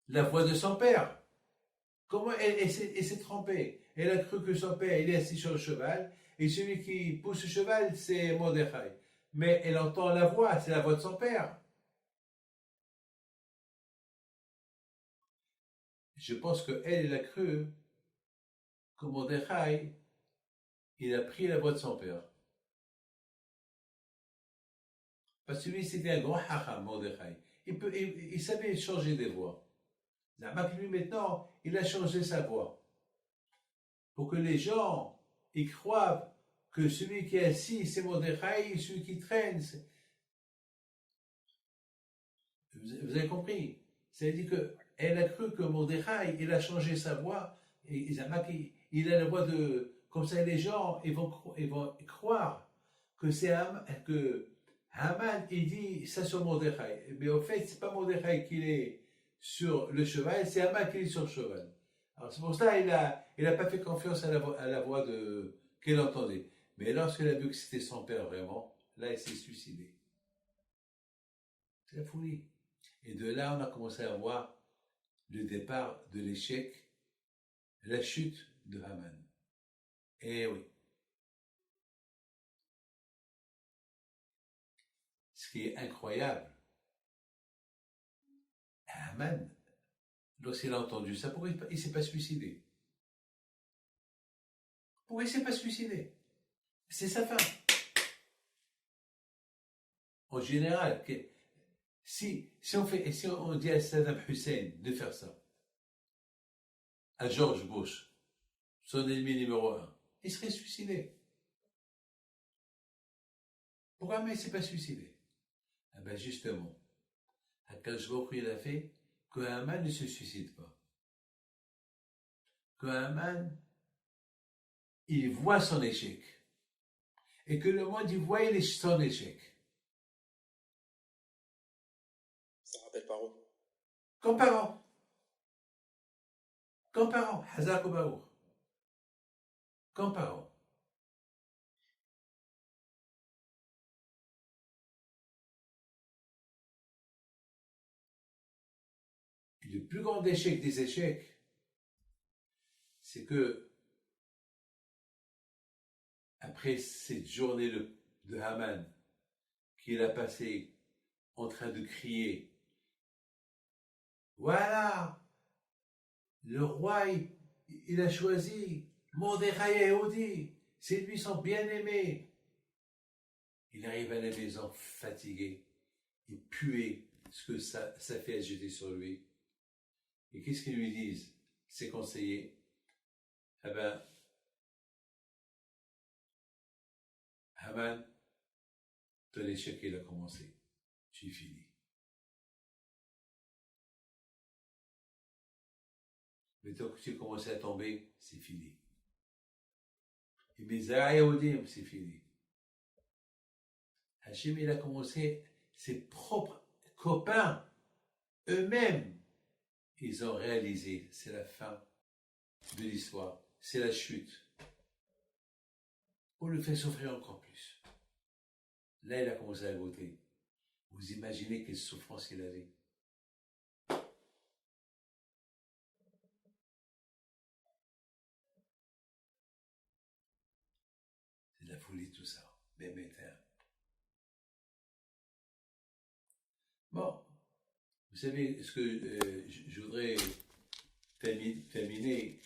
[SPEAKER 1] la voix de son père. Comment elle s'est trompée? Elle a cru que son père, il est assis sur le cheval, et celui qui pousse le cheval, c'est Mordechai. Mais elle entend la voix, c'est la voix de son père. Je pense qu'elle a cru que Mordechai, il a pris la voix de son père. Parce que lui, c'était un grand hacham, Mordechai. Il savait changer des voix. Lui, maintenant, il a changé sa voix. Pour que les gens, ils croient que celui qui est assis, c'est Mordechai, celui qui traîne, vous avez compris? C'est-à-dire qu'elle a cru que Mordechai, il a changé sa voix, et il a la voix de... Comme ça, les gens, ils vont croire que c'est que Haman, il dit ça sur Mordechai. Mais au fait, c'est pas Mordechai qui est sur le cheval, c'est Haman qui est sur le cheval. Alors c'est pour ça qu'il n'a pas fait confiance à la voix qu'elle entendait. Mais lorsqu'elle a vu que c'était son père vraiment, là, elle s'est suicidée. C'est la folie. Et de là, on a commencé à voir le départ de l'échec, la chute de Haman. Et oui. Ce qui est incroyable, Haman, lorsqu'il a entendu ça, pourquoi il ne s'est pas suicidé? Pourquoi il ne s'est pas suicidé? C'est sa fin. En général, si on dit à Saddam Hussein de faire ça, à George Bush, son ennemi numéro 1, il serait suicidé. Pourquoi il ne s'est pas suicidé? Ah ben justement, Akash Baruch il a fait que Haman ne se suicide pas. Que Haman, il voit son échec. Et que le monde, il voit son échec.
[SPEAKER 2] Ça rappelle Paro.
[SPEAKER 1] Comparons. Hazak ou Baruch. Comparons. Et le plus grand échec des échecs, c'est que après cette journée de Haman qu'il a passé en train de crier, voilà, le roi, il a choisi Mordechai Yehudi, c'est lui son bien-aimé. Il arrive à la maison fatigué et pué, ce que sa fille a jeté sur lui. Et qu'est-ce qu'ils lui disent, ses conseillers? Eh ben, Haman, ton échec, il a commencé. Tu finis. Mais tant que tu commences à tomber, c'est fini. Et mes Ayahudim, c'est fini. Hachem, il a commencé, ses propres copains, eux-mêmes, ils ont réalisé, c'est la fin de l'histoire, c'est la chute. On le fait souffrir encore plus. Là, il a commencé à goûter. Vous imaginez quelle souffrance il avait. C'est de la folie tout ça. Même éternel. Bon, vous savez ce que je voudrais terminer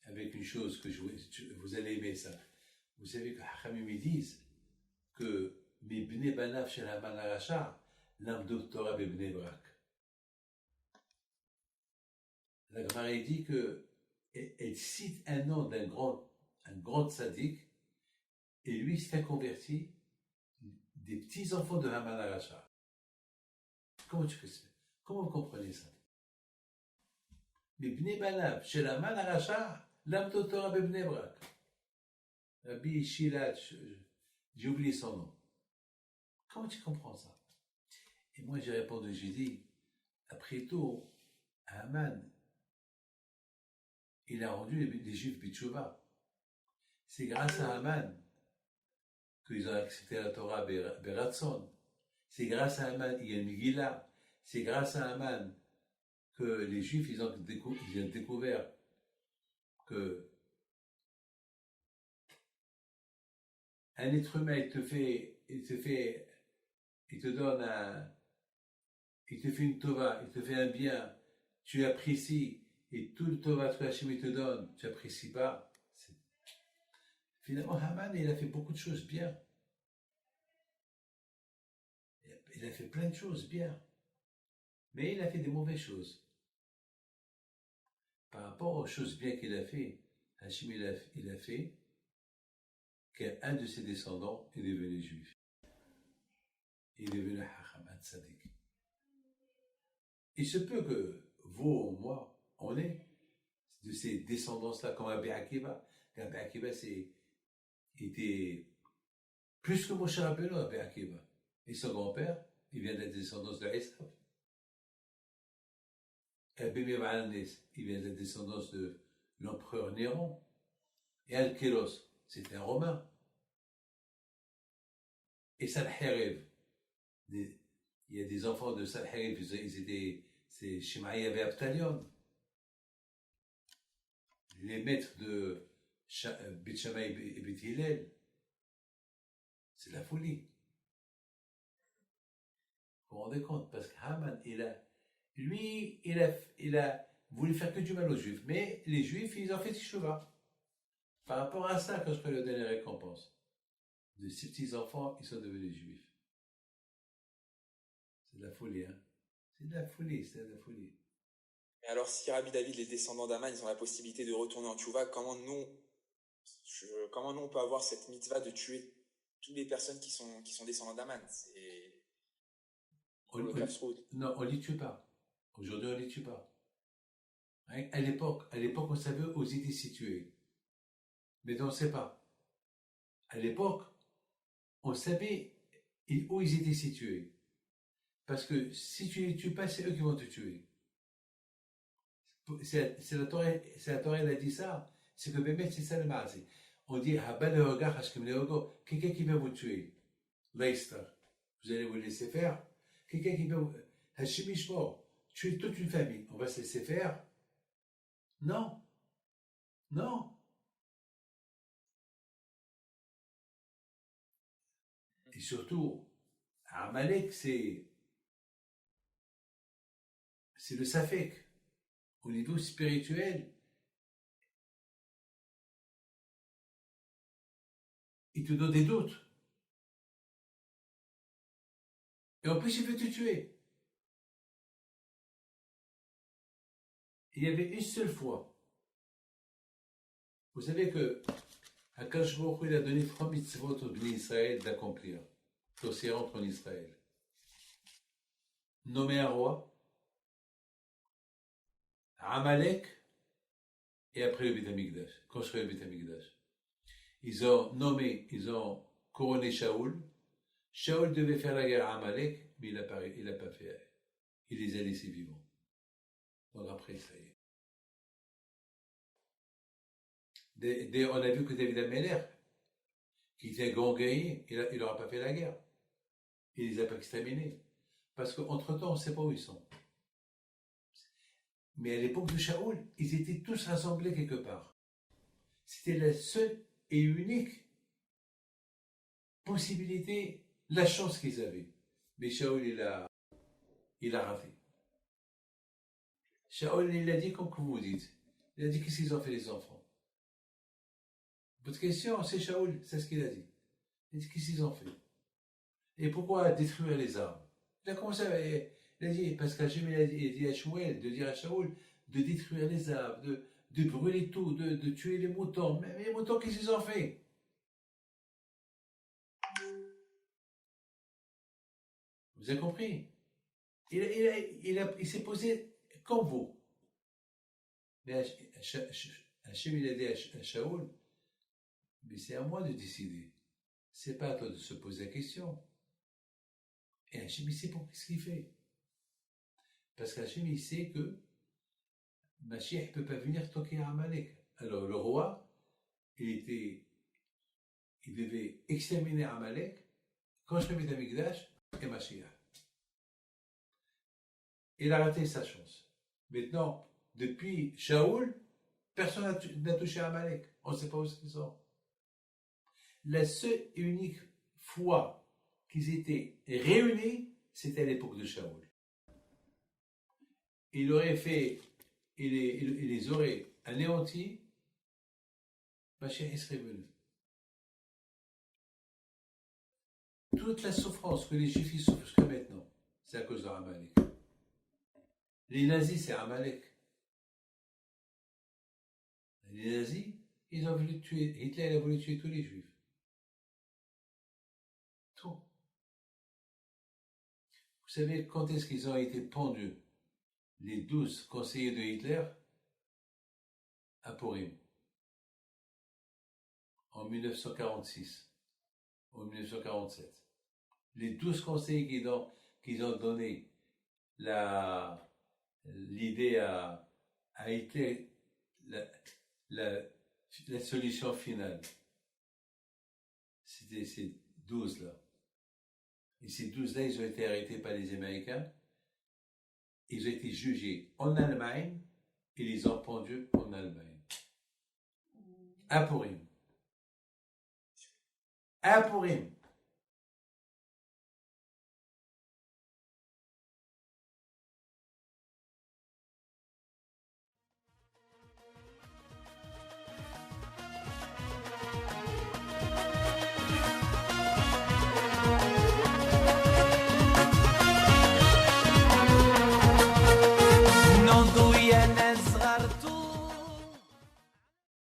[SPEAKER 1] avec une chose que vous allez aimer ça. Vous savez que Hachamim me disent que mes bnei banav shel Haman haracha lamdu Torah bebnei Brak. La Gemara dit que elle cite un nom d'un grand tzaddik et lui s'est converti des petits enfants de Haman haracha. Comment vous comprenez ça? Mais bnei banav shel Haman haracha lamdu Torah bebnei Brak. Rabbi Shilat, j'ai oublié son nom. Comment tu comprends ça? Et moi j'ai répondu, j'ai dit, après tout, Haman, il a rendu les Juifs Bitchouva. C'est grâce à Haman qu'ils ont accepté la Torah Beratson. C'est grâce à Haman qu'il y a une Megillah. C'est grâce à Haman que les Juifs ils ont découvert que un être humain il te fait une tova, il te fait un bien, tu apprécies, et tout le tova que Hachem te donne, tu n'apprécies pas. Finalement, Haman, il a fait beaucoup de choses bien. Il a fait plein de choses bien. Mais il a fait des mauvaises choses. Par rapport aux choses bien qu'il a fait, Hachem, il a fait qu'un de ses descendants est devenu juif. Il est devenu Hacham, un tzaddik. Il se peut que vous ou moi, on est de ces descendances-là, comme Rabbi Akiva. Rabbi Akiva, était plus que Moshe Rabbeinu, Rabbi Akiva. Et son grand-père, il vient de la descendance de Esav. Rabbi Meir Baal HaNes, il vient de la descendance de l'empereur Néron. Et Al-Kélos, c'était un Romain. Et Salherev, Il y a des enfants de Sanherib, ils étaient, c'est Shemaïa et Abtalion, les maîtres de Beth Shammai et Beth Hillel. C'est la folie. Vous vous rendez compte? Parce que Haman, il a voulu faire que du mal aux Juifs. Mais les Juifs, ils ont fait Teshuvah. Par rapport à ça, quand je peux leur donner la récompense, de ces petits-enfants, ils sont devenus Juifs. C'est de la folie, hein? C'est de la folie, c'est de la folie.
[SPEAKER 2] Et alors, si Rabbi David, les descendants d'Aman, ils ont la possibilité de retourner en Tchouva, comment nous, on peut avoir cette mitzvah de tuer toutes les personnes qui sont descendants d'Aman? C'est le Kafsrout.
[SPEAKER 1] Non, on ne les tue pas. Aujourd'hui, on ne les tue pas. Hein? À l'époque, on savait où ils étaient situés. Mais on ne sait pas. À l'époque, on savait où ils étaient situés. Parce que si tu ne les tues pas, c'est eux qui vont te tuer. C'est la Torah, elle a dit ça. C'est que Bémet, c'est ça le mal. On dit, quelqu'un qui va vous tuer. Leicester. Vous allez vous laisser faire. Quelqu'un qui va vous. Hashimishmo. Tuer toute une famille. On va se laisser faire. Non. Non. Et surtout, Amalek, c'est le Safek. Au niveau spirituel, il te donne des doutes. Et en plus, il veut te tuer. Il y avait une seule fois. Vous savez que Akash Baruch Hu, il a donné 3 mitzvot au Bnei Israël d'accomplir. Aussi rentre en Israël. Nommer un roi, Amalek, et après le Beth Amikdash, construire le Beth Amikdash. Ils ont couronné Shaoul. Shaoul devait faire la guerre à Amalek, mais il n'a pas fait. Il les a laissés vivants. Donc après, ça y est. On a vu que David Ameller, qui était un grand guerrier, il n'aura pas fait la guerre. Il les a pas exterminés. Parce qu'entre-temps, on ne sait pas où ils sont. Mais à l'époque de Shaoul, ils étaient tous rassemblés quelque part. C'était la seule et unique possibilité, la chance qu'ils avaient. Mais Shaoul, il a raté. Shaoul, il a dit comme que vous dites. Il a dit qu'est-ce qu'ils ont fait les enfants. Votre question, c'est Shaoul, c'est ce qu'il a dit. Il a dit qu'est-ce qu'ils ont fait. Et pourquoi détruire les arbres? Il a commencé à... Il a dit, parce qu'Hachem, il a dit à Shmuel de dire à Shaoul de détruire les arbres, de brûler tout, de tuer les moutons. Mais les moutons, qu'est-ce qu'ils ont fait? Vous avez compris? Il s'est posé comme vous. Mais Hachem, il a dit à Shaoul, mais c'est à moi de décider. C'est pas à toi de se poser la question. Et Hachem, il sait pour ce qu'il fait. Parce qu'Hachem, il sait que Mashiach ne peut pas venir toquer à Amalek. Alors le roi, il devait exterminer Amalek quand je mets Amikdash et Mashiach. Il a raté sa chance. Maintenant, depuis Shaoul, personne n'a touché à Amalek. On ne sait pas où ils sont. La seule et unique fois qu'ils étaient réunis, c'était à l'époque de Shaoul. Il les aurait anéantis, Mashiach serait venu. Toute la souffrance que les Juifs souffrent jusqu'à maintenant, c'est à cause de Amalek. Les nazis, c'est Amalek. Les nazis, ils ont voulu tuer, Hitler a voulu tuer tous les Juifs. Tout. Vous savez quand est-ce qu'ils ont été pendus, les 12 conseillers de Hitler, à Purim, en 1946, ou 1947. Les 12 conseillers qui ont donné l'idée à Hitler, la solution finale. C'était ces 12-là. Et ces 12-là, ils ont été arrêtés par les Américains. Ils ont été jugés en Allemagne et les ont pendus en Allemagne. À Purim. À Purim.